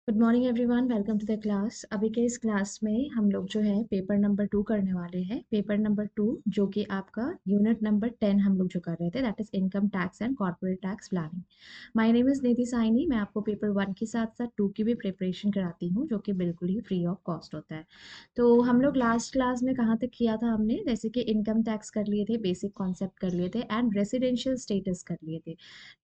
Good morning everyone, welcome to the class. अभी के इस क्लास में हम लोग जो है पेपर नंबर 2 करने वाले हैं। पेपर नंबर 2 जो कि आपका यूनिट नंबर 10 हम लोग जो कर रहे थे, that is income tax and corporate tax planning. My name is Nidhi Saini. मैं आपको पेपर 1 के साथ साथ 2 की भी प्रिपरेशन कराती हूँ, जो कि बिल्कुल ही फ्री ऑफ कॉस्ट होता है। तो हम लोग लास्ट क्लास में कहाँ तक किया था हमने, जैसे कि इनकम टैक्स कर लिए थे, बेसिक कॉन्सेप्ट कर लिए थे एंड रेसिडेंशियल स्टेटस कर लिए थे।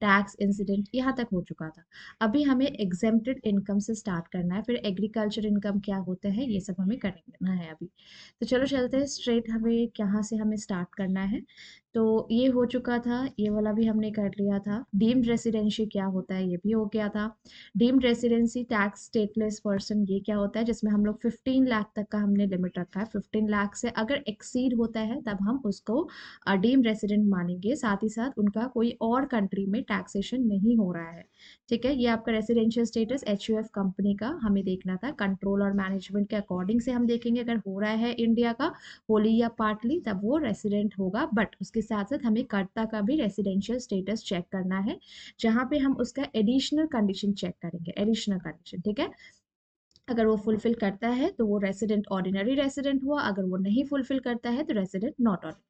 टैक्स इंसिडेंट यहाँ तक हो चुका था। अभी हमें एग्जेम्प्टेड इनकम से स्टार्ट करना है, फिर एग्रीकल्चर इनकम क्या होता है ये सब हमें करना है अभी। तो चलो चलते हैं स्ट्रेट, हमें कहाँ से हमें स्टार्ट करना है। तो ये हो चुका था, ये वाला भी हमने कर लिया था। डीम्ड रेसिडेंसी क्या होता है ये भी हो गया था। Deemed residency tax stateless person ये क्या होता है, जिसमें हम लोग 15 लाख तक का हमने लिमिट रखा है। 15 लाख से अगर एक्सीड होता है तब हम उसको डीम्ड रेसिडेंट मानेंगे। साथ ही साथ उनका कोई और कंट्री में टैक्सेशन नहीं हो रहा है। ठीक है, ये आपका रेसिडेंशियल स्टेटस एचयूएफ कंपनी का हमें देखना था। कंट्रोल और मैनेजमेंट के अकॉर्डिंग से हम देखेंगे, अगर हो रहा है इंडिया का होली या पार्टली तब वो रेसिडेंट होगा। बट उसके साथ साथ हमें कर्ता का भी रेसिडेंशियल स्टेटस चेक करना है, जहां पे हम उसका एडिशनल कंडीशन चेक करेंगे। एडिशनल कंडीशन, ठीक है, अगर वो फुलफिल करता है तो वो रेसिडेंट ऑर्डिनरी रेसिडेंट हुआ, अगर वो नहीं फुलफिल करता है तो रेसिडेंट नॉट ऑर्डिनरी।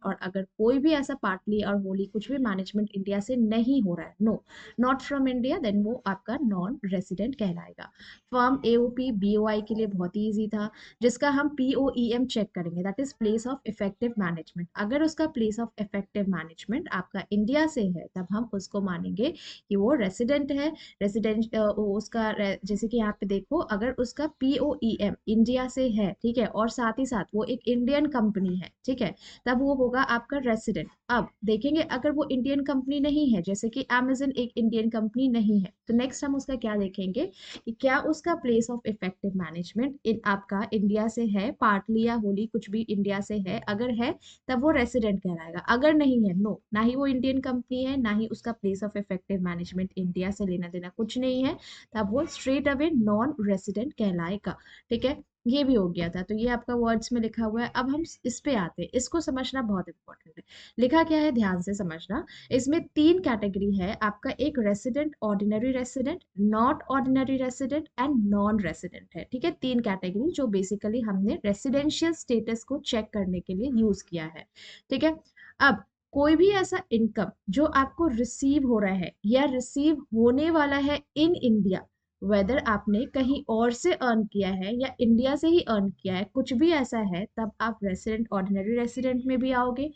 और अगर कोई भी ऐसा पार्टली और होली कुछ भी मैनेजमेंट इंडिया से नहीं हो रहा है, no, not from India, then वो आपका नॉन रेसिडेंट कहलाएगा। फर्म एओपी बीओआई के लिए बहुत ही ईजी था, जिसका हम पीओईएम चेक करेंगे, that is place of effective management. अगर उसका प्लेस ऑफ इफेक्टिव मैनेजमेंट आपका इंडिया से है तब हम उसको मानेंगे कि वो रेसिडेंट है। रेसिडेंट उसका जैसे कि यहाँ पे देखो, अगर उसका पीओईएम इंडिया से है, ठीक है, और साथ ही साथ वो एक इंडियन कंपनी है, ठीक है, तब वो होगा आपका रेसिडेंट। अब देखेंगे अगर वो इंडियन कंपनी नहीं है, जैसे कि अमेजन एक इंडियन कंपनी नहीं है, तो नेक्स्ट हम उसका क्या देखेंगे कि क्या उसका प्लेस ऑफ इफेक्टिव मैनेजमेंट इन आपका इंडिया से है, पार्टली या होली कुछ भी इंडिया से है। अगर है तब वो रेसिडेंट कहलाएगा, अगर नहीं है, नो, ना ही वो इंडियन कंपनी है, ना ही उसका place of effective management India से लेना देना कुछ नहीं है, तब वो स्ट्रेट अवे नॉन रेसिडेंट कहलाएगा। ठीक है, ये भी हो गया था। तो ये आपका वर्ड्स में लिखा हुआ है। अब हम इस पे आते हैं, इसको समझना बहुत इंपॉर्टेंट है। लिखा क्या है ध्यान से समझना। इसमें 3 कैटेगरी है आपका, एक resident, ordinary resident, not ordinary resident and non resident है। ठीक है, 3 कैटेगरी जो बेसिकली हमने रेसिडेंशियल स्टेटस को चेक करने के लिए यूज किया है। ठीक है, अब कोई भी ऐसा इनकम जो आपको रिसीव हो रहा है या रिसीव होने वाला है इन इंडिया, वेदर आपने कहीं और से अर्न किया है या इंडिया से ही अर्न किया है, कुछ भी ऐसा है, तब आप रेसिडेंट, ऑर्डिनरी रेसिडेंट में भी आओगे,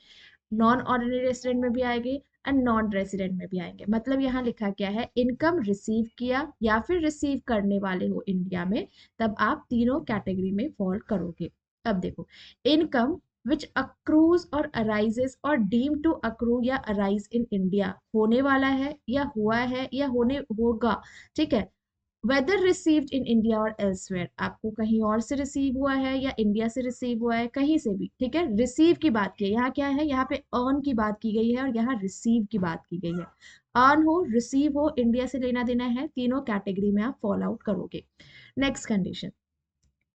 नॉन ऑर्डिनरी रेसिडेंट में भी आएंगे एंड नॉन रेसिडेंट में भी आएंगे। मतलब यहाँ लिखा क्या है, इनकम रिसीव किया या फिर रिसीव करने वाले हो इंडिया में, तब आप तीनों कैटेगरी में फॉल करोगे। अब देखो, income which accrues or arises or deemed to accrue या arise in India, होने वाला है या हुआ है या होने होगा, ठीक है, वेदर रिसीव्ड इन इंडिया और एल्सवेयर, आपको कहीं और से रिसीव हुआ है या इंडिया से रिसीव हुआ है, कहीं से भी, ठीक है। रिसीव की बात की है, यहाँ क्या है, यहाँ पे अर्न की बात की गई है और यहाँ रिसीव की बात की गई है। अर्न हो, रिसीव हो, इंडिया से लेना देना है, तीनों कैटेगरी में आप फॉलो आउट करोगे। Next condition,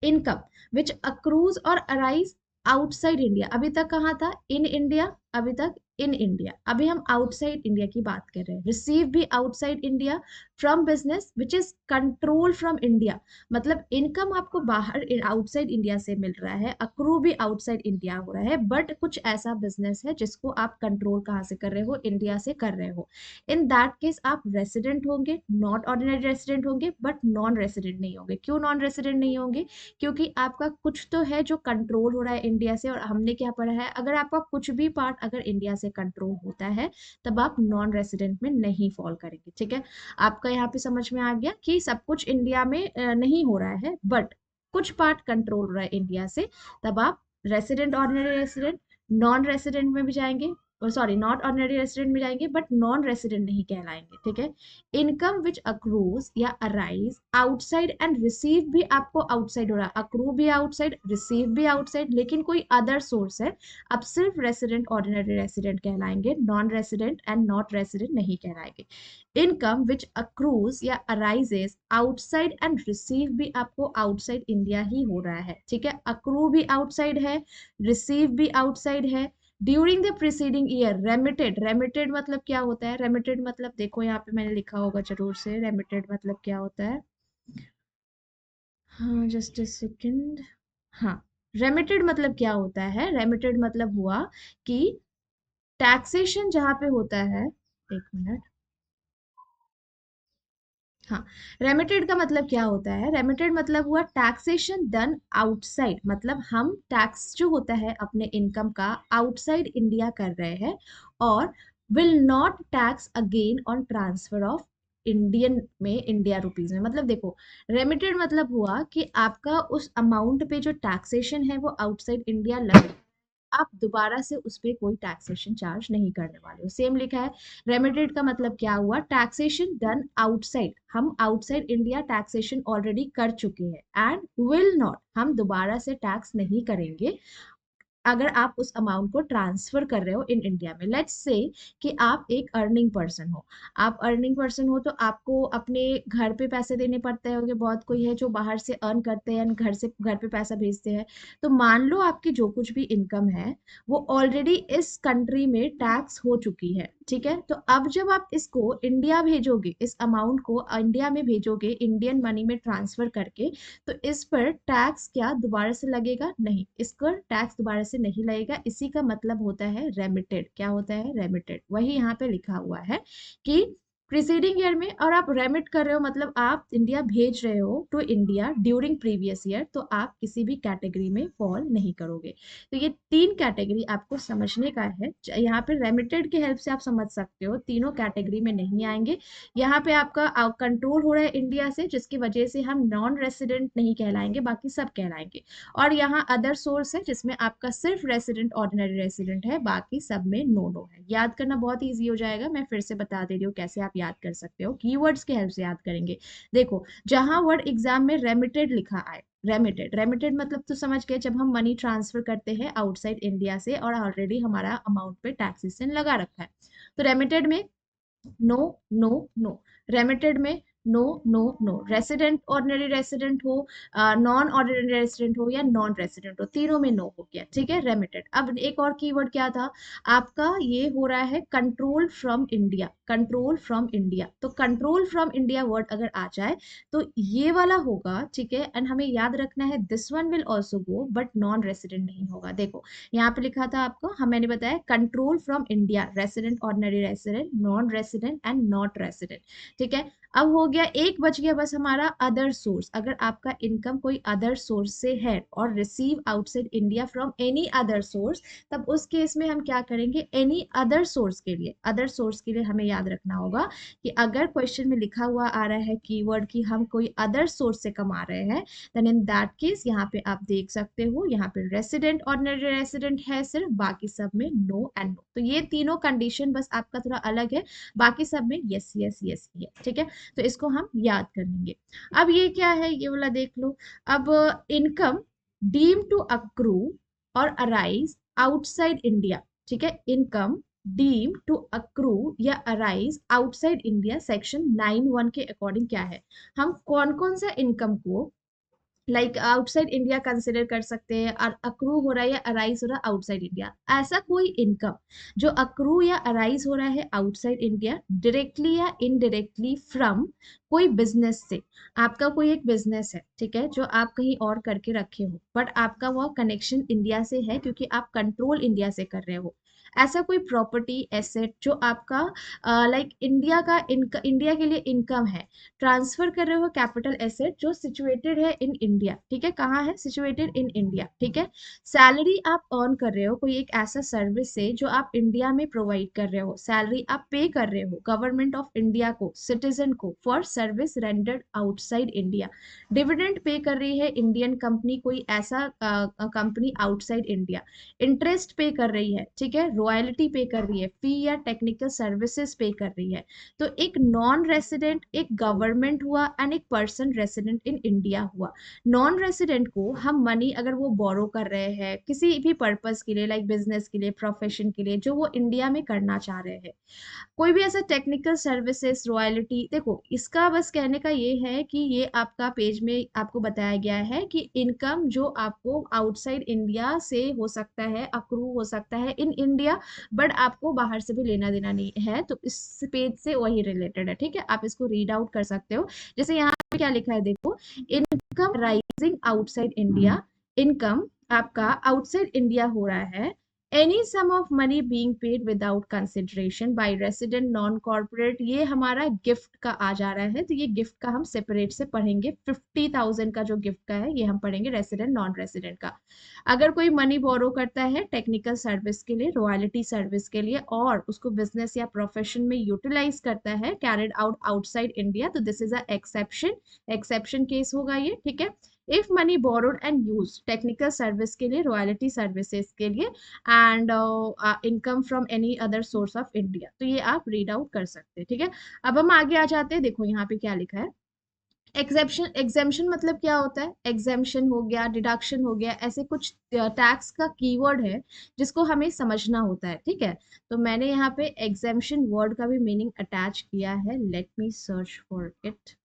income which accrues और अराइज आउटसाइड इंडिया। अभी तक कहाँ था, इन इंडिया, अभी तक इन इंडिया, अभी हम आउटसाइड इंडिया की बात कर रहे हैं। रिसीव भी outside India, from business which is control from India, मतलब इनकम आपको बाहर आउटसाइड इंडिया से मिल रहा है, अक्रू भी आउटसाइड इंडिया हो रहा है, बट कुछ ऐसा बिजनेस है जिसको आप कंट्रोल कहाँ से कर रहे हो, इंडिया से कर रहे हो। इन दैट केस आप रेसिडेंट होंगे, नॉट ऑर्डिनरी रेसिडेंट होंगे, बट नॉन रेसिडेंट नहीं होंगे। क्यों नॉन रेसिडेंट नहीं होंगे, क्योंकि आपका कुछ तो है जो कंट्रोल हो रहा है इंडिया से, और हमने क्या पढ़ा है, अगर आपका कुछ भी पार्ट अगर इंडिया से कंट्रोल होता है तब आप नॉन रेसिडेंट में नहीं फॉल करेंगे। ठीक है, आपका यहाँ पे समझ में आ गया कि सब कुछ इंडिया में नहीं हो रहा है, बट कुछ पार्ट कंट्रोल हो रहा है इंडिया से, तब आप resident, ordinary resident, non resident में भी जाएंगे, सॉरी नॉट ऑर्डिनरी रेसिडेंट में जाएंगे, बट नॉन रेसिडेंट नहीं कहलाएंगे। ठीक है, इनकम विच अक्रूज या अराइज आउटसाइड एंड रिसीव भी आपको आउटसाइड हो रहा है, अक्रू भी आउटसाइड, रिसीव भी आउटसाइड, लेकिन कोई अदर सोर्स है, अब सिर्फ रेसिडेंट, ऑर्डिनरी रेसिडेंट कहलाएंगे, non resident and not resident नहीं कहलाएंगे। इनकम विच अक्रूज या अराइजेस आउटसाइड एंड रिसीव भी आपको आउटसाइड इंडिया ही हो रहा है। ठीक है, अक्रू भी आउटसाइड है, रिसीव भी आउटसाइड है। During the preceding year remitted, remitted मतलब क्या होता है, रेमिटेड मतलब देखो यहाँ पे मैंने लिखा होगा जरूर से, रेमिटेड मतलब क्या होता है, हाँ जस्ट अ सेकंड। हाँ, रेमिटेड मतलब क्या होता है? रेमिटेड मतलब हुआ कि टैक्सेशन जहाँ पे होता है, एक मिनट। हाँ, रेमिटेड का मतलब क्या होता है? रेमिटेड मतलब हुआ टैक्सेशन डन आउटसाइड, मतलब हम टैक्स जो होता है अपने इनकम का आउटसाइड इंडिया कर रहे हैं, और will not tax again on transfer of Indian में, इंडिया रुपीज में। मतलब देखो, रेमिटेड मतलब हुआ कि आपका उस अमाउंट पे जो टैक्सेशन है वो आउटसाइड इंडिया लग, आप दोबारा से उस पे कोई टैक्सेशन चार्ज नहीं करने वाले हो। सेम लिखा है। रेमिटेड का मतलब क्या हुआ? टैक्सेशन डन आउटसाइड, हम आउटसाइड इंडिया टैक्सेशन ऑलरेडी कर चुके हैं, एंड विल नॉट, हम दोबारा से टैक्स नहीं करेंगे अगर आप उस अमाउंट को ट्रांसफर कर रहे हो इन इंडिया में। लेट्स से कि आप एक अर्निंग पर्सन हो, आप अर्निंग पर्सन हो तो आपको अपने घर पे पैसे देने पड़ते होंगे। बहुत कोई है जो बाहर से अर्न करते हैं, घर से घर पे पैसा भेजते हैं। तो मान लो आपकी जो कुछ भी इनकम है वो ऑलरेडी इस कंट्री में टैक्स हो चुकी है, ठीक है? तो अब जब आप इसको इंडिया भेजोगे, इस अमाउंट को इंडिया में भेजोगे इंडियन मनी में ट्रांसफर करके, तो इस पर टैक्स क्या दोबारा से लगेगा? नहीं, इस पर टैक्स दोबारा से नहीं लगेगा। इसी का मतलब होता है रेमिटेड। क्या होता है? रेमिटेड। वही यहाँ पे लिखा हुआ है कि प्रीसीडिंग ईयर में, और आप रेमिट कर रहे हो मतलब आप इंडिया भेज रहे हो to India during previous year, तो आप किसी भी कैटेगरी में फॉल नहीं करोगे। तो ये तीन कैटेगरी आपको समझने का है। यहाँ पे रेमिटेड की हेल्प से आप समझ सकते हो तीनों कैटेगरी में नहीं आएंगे। यहाँ पे आपका कंट्रोल हो रहा है इंडिया से, जिसकी वजह से हम नॉन रेसिडेंट नहीं कहलाएंगे, बाकी सब कहलाएंगे। और यहाँ अदर सोर्स है जिसमें आपका सिर्फ रेसिडेंट, ऑर्डिनरी रेसिडेंट है, बाकी सब में नो नो है। याद करना बहुत ईजी हो जाएगा, मैं फिर से बता दे रही हूँ कैसे आप याद कर सकते हो। कीवर्ड्स की हेल्प से याद करेंगे। देखो, जहां वर्ड एग्जाम में रेमिटेड लिखा आए, रेमिटेड, रेमिटेड मतलब तो समझ गए, जब हम मनी ट्रांसफर करते हैं आउटसाइड इंडिया से और ऑलरेडी हमारा अमाउंट पे टैक्सेशन लगा रखा है। तो रेमिटेड में नो, नो, नो। रेमिटेड में no, no, no. Resident, ordinary resident हो, नॉन ऑर्डिनरी रेसिडेंट हो या नॉन रेसिडेंट हो, तीनों में नो हो गया, ठीक है? रेमिटेड। अब एक और कीवर्ड क्या था आपका? ये हो रहा है control from India, control from India. तो कंट्रोल फ्रॉम इंडिया वर्ड अगर आ जाए तो ये वाला होगा, ठीक है? एंड हमें याद रखना है this one will also go, but non resident नहीं होगा। देखो, यहाँ पे लिखा था आपको, हम मैंने बताया control from India, resident, ordinary resident, non resident and not resident, ठीक है? अब हो गया, एक बच गया बस हमारा अदर सोर्स। अगर आपका इनकम कोई अदर सोर्स से है और receive outside India from any other source, तब उस केस में हम क्या करेंगे? एनी अदर सोर्स के लिए, अदर सोर्स के लिए हमें याद रखना होगा कि अगर क्वेश्चन में लिखा हुआ आ रहा है कीवर्ड कि हम कोई अदर सोर्स से कमा रहे हैं, देन इन दैट केस यहाँ पे आप देख सकते हो, यहाँ पे रेसिडेंट, ऑर्डिनरी रेसिडेंट है सिर्फ, बाकी सब में नो एंड नो। तो ये तीनों कंडीशन बस आपका थोड़ा अलग है, बाकी सब में यस यस यस ही है, ठीक है? तो इसको हम याद कर लेंगे। अब ये क्या है, ये वाला देख लो। अब इनकम डीम टू अक्रू और अराइज आउटसाइड इंडिया, ठीक है? इनकम डीम टू अक्रू या अराइज आउटसाइड इंडिया सेक्शन 9(1) के अकॉर्डिंग क्या है? हम कौन कौन सा इनकम को लाइक आउटसाइड इंडिया कंसिडर कर सकते हैं, और अक्रू हो रहा है या अराइज हो रहा है आउटसाइड इंडिया? ऐसा कोई इनकम जो अक्रू या अराइज हो रहा है आउटसाइड इंडिया, डायरेक्टली या इनडायरेक्टली फ्रॉम कोई बिजनेस से। आपका कोई एक बिजनेस है, ठीक है, जो आप कहीं और करके रखे हो, बट आपका वो कनेक्शन इंडिया से है क्योंकि आप कंट्रोल इंडिया से कर रहे हो। ऐसा कोई प्रॉपर्टी एसेट जो आपका लाइक इंडिया का इंडिया के लिए इनकम है, ट्रांसफर कर रहे हो कैपिटल एसेट जो सिचुएटेड है इन इंडिया, ठीक है? कहाँ है? सिचुएटेड इन इंडिया, ठीक है? सैलरी आप अर्न कर रहे हो कोई एक ऐसा सर्विस से जो आप इंडिया में प्रोवाइड कर रहे हो, सैलरी आप पे कर रहे हो गवर्नमेंट ऑफ इंडिया को, सिटीजन को, for service rendered outside India. Dividend pay कर रही है इंडियन कंपनी, कोई ऐसा कंपनी आउटसाइड इंडिया। इंटरेस्ट पे कर रही है, ठीक है? रॉयल्टी पे कर रही है, फी या टेक्निकल सर्विसेज पे कर रही है। तो एक नॉन रेसिडेंट, एक गवर्नमेंट हुआ, एंड एक पर्सन रेसिडेंट इन इंडिया हुआ। नॉन रेसिडेंट को हम मनी अगर वो बोरो कर रहे हैं किसी भी पर्पस के लिए, लाइक बिजनेस के लिए, प्रोफेशन के लिए, जो वो इंडिया में करना चाह रहे हैं, कोई भी ऐसा टेक्निकल सर्विसेज, रॉयल्टी, देखो इसका बस कहने का ये है कि ये आपका पेज में आपको बताया गया है कि इनकम जो आपको आउटसाइड इंडिया से हो सकता है, अक्रू हो सकता है इन इंडिया, बट आपको बाहर से भी लेना देना नहीं है, तो इस पेज से वही रिलेटेड है, ठीक है? आप इसको रीड आउट कर सकते हो। जैसे यहाँ क्या लिखा है देखो, income rising outside India, income आपका आउटसाइड इंडिया हो रहा है, any sum of money being paid without consideration by resident non corporate, ये हमारा गिफ्ट का आ जा रहा है, तो ये गिफ्ट का हम सेपरेट से पढ़ेंगे, 50,000 का जो गिफ्ट का है ये हम पढ़ेंगे रेसिडेंट नॉन रेसिडेंट का। अगर कोई मनी बोरो करता है टेक्निकल सर्विस के लिए, रॉयल्टी सर्विस के लिए, और उसको बिजनेस या प्रोफेशन में यूटिलाइज करता है कैरिड आउट आउटसाइड इंडिया, तो this is a exception, exception case होगा ये, ठीक है। If money borrowed and use technical service के लिए, रॉयल्टी सर्विसेज के लिए, and income from any other source of India, तो ये आप रीड आउट कर सकते हैं, ठीक है। अब हम आगे आ जाते हैं, देखो यहाँ पे क्या लिखा है, एग्जेप्शन, एग्जेम्पशन मतलब क्या होता है, एग्जेम्पशन हो गया, डिडक्शन हो गया, ऐसे कुछ टैक्स का कीवर्ड है जिसको हमें समझना होता है, ठीक है। तो मैंने यहाँ पे एग्जेम्पशन वर्ड का भी मीनिंग अटैच किया है, let me search for it.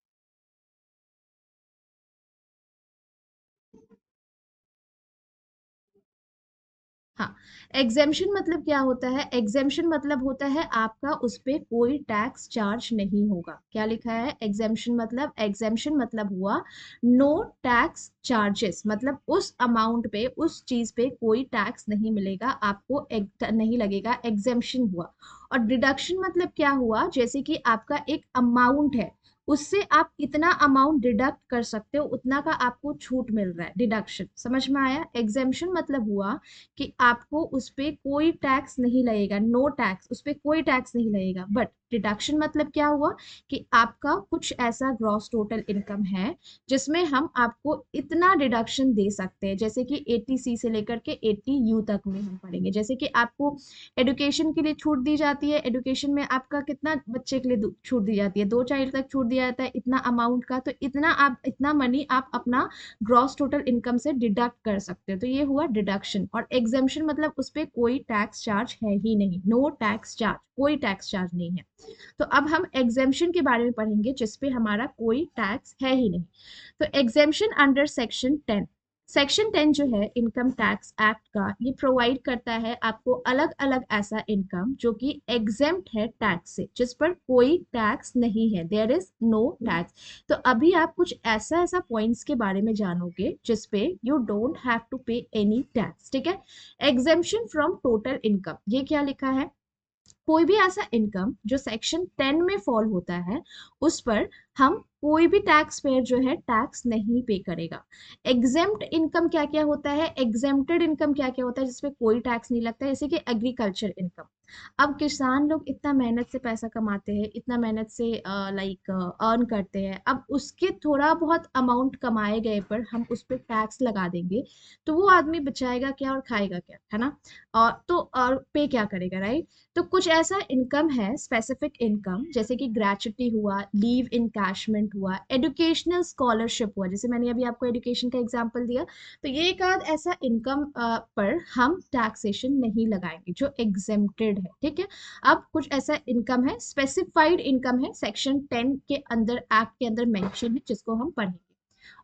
हाँ, एग्जेम्पशन मतलब क्या होता है, एग्जेम्पशन मतलब होता है आपका उस पे कोई टैक्स चार्ज नहीं होगा। क्या लिखा है, एग्जेम्पशन मतलब, एग्जेम्पशन मतलब हुआ नो टैक्स चार्जेस, मतलब उस अमाउंट पे, उस चीज पे कोई टैक्स नहीं मिलेगा आपको, नहीं लगेगा, एग्जेम्पशन हुआ। और डिडक्शन मतलब क्या हुआ, जैसे कि आपका एक अमाउंट है, उससे आप इतना अमाउंट डिडक्ट कर सकते हो, उतना का आपको छूट मिल रहा है, डिडक्शन, समझ में आया। एग्जेम्पशन मतलब हुआ कि आपको उस पे कोई टैक्स नहीं लगेगा, नो टैक्स, उस पे कोई टैक्स नहीं लगेगा। बट डिडक्शन मतलब क्या हुआ कि आपका कुछ ऐसा ग्रॉस टोटल इनकम है जिसमें हम आपको इतना डिडक्शन दे सकते हैं, जैसे कि 80C से लेकर के 80U तक में हम पढ़ेंगे। जैसे कि आपको एडुकेशन के लिए छूट दी जाती है, एडुकेशन में आपका कितना बच्चे के लिए छूट दी जाती है, 2 चाइल्ड तक छूट दिया जाता है इतना अमाउंट का, तो इतना आप, इतना मनी आप अपना ग्रॉस टोटल इनकम से डिडक्ट कर सकते हो, तो ये हुआ डिडक्शन। और एग्जेम्पशन मतलब उस पर कोई टैक्स चार्ज है ही नहीं, नो टैक्स चार्ज, कोई टैक्स चार्ज नहीं है। तो अब हम एग्जेम्पशन के बारे में पढ़ेंगे जिसपे हमारा कोई टैक्स है ही नहीं। तो एग्जेम्पशन अंडर सेक्शन 10, सेक्शन 10 जो है इनकम टैक्स एक्ट का, ये प्रोवाइड करता है आपको अलग अलग ऐसा इनकम जो कि एग्जेम्प्ट है टैक्स से, जिस पर कोई टैक्स नहीं है, देयर इज नो टैक्स। तो अभी आप कुछ ऐसा ऐसा पॉइंट्स के बारे में जानोगे जिसपे यू डोंट हैव टू पे एनी टैक्स, ठीक है। एग्जेम्पशन फ्रॉम टोटल इनकम, ये क्या लिखा है, कोई भी ऐसा इनकम जो सेक्शन 10 में फॉल होता है उस पर हम कोई भी टैक्स पेयर जो है टैक्स नहीं पे करेगा। एग्जेम्प्ट इनकम क्या क्या होता है, एग्जेम्प्टेड इनकम क्या क्या होता है जिसपे कोई टैक्स नहीं लगता है, जैसे कि एग्रीकल्चर इनकम। अब किसान लोग इतना मेहनत से पैसा कमाते हैं, इतना मेहनत से लाइक अर्न करते हैं, अब उसके थोड़ा बहुत अमाउंट कमाए गए पर हम उस पर टैक्स लगा देंगे, तो वो आदमी बचाएगा क्या और खाएगा क्या, है ना। और तो और पे क्या करेगा, राइट। तो कुछ ऐसा इनकम है, स्पेसिफिक इनकम, जैसे कि ग्रेचुटी हुआ, लीव इनकैशमेंट हुआ, एजुकेशनल स्कॉलरशिप हुआ, जैसे मैंने अभी आपको एजुकेशन का एग्जांपल दिया, तो ये एक आध ऐसा इनकम पर हम टैक्सेशन नहीं लगाएंगे जो एग्जेम्प्टेड है, ठीक है। अब कुछ ऐसा इनकम है, स्पेसिफाइड इनकम है, सेक्शन 10 के अंदर, एक्ट के अंदर मेंशन है, जिसको हम पढ़ेंगे।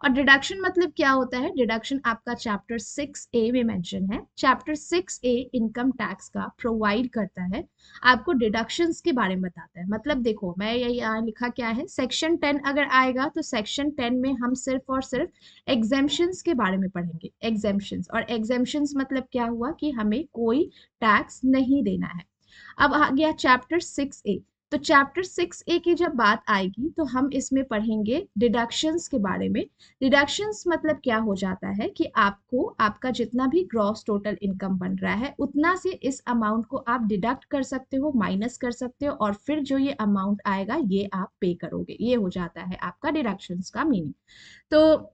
और डिडक्शन मतलब क्या होता है, डिडक्शन आपका चैप्टर 6A में मेंशन है। चैप्टर 6A इनकम टैक्स का प्रोवाइड करता है, आपको डिडक्शंस के बारे में बताता है। मतलब देखो, मैं ये यहाँ लिखा क्या है, सेक्शन 10 अगर आएगा तो सेक्शन 10 में हम सिर्फ और सिर्फ एग्जेम्पशंस के बारे में पढ़ेंगे, एग्जेम्पशंस। और एग्जेम्पशंस मतलब क्या हुआ कि हमें कोई टैक्स नहीं देना है। अब आ गया चैप्टर 6A, तो चैप्टर 6A की जब बात आएगी तो हम इसमें पढ़ेंगे डिडक्शंस के बारे में। डिडक्शंस मतलब क्या हो जाता है कि आपको आपका जितना भी ग्रॉस टोटल इनकम बन रहा है उतना से इस अमाउंट को आप डिडक्ट कर सकते हो, माइनस कर सकते हो, और फिर जो ये अमाउंट आएगा ये आप पे करोगे, ये हो जाता है आपका डिडक्शंस का मीनिंग। तो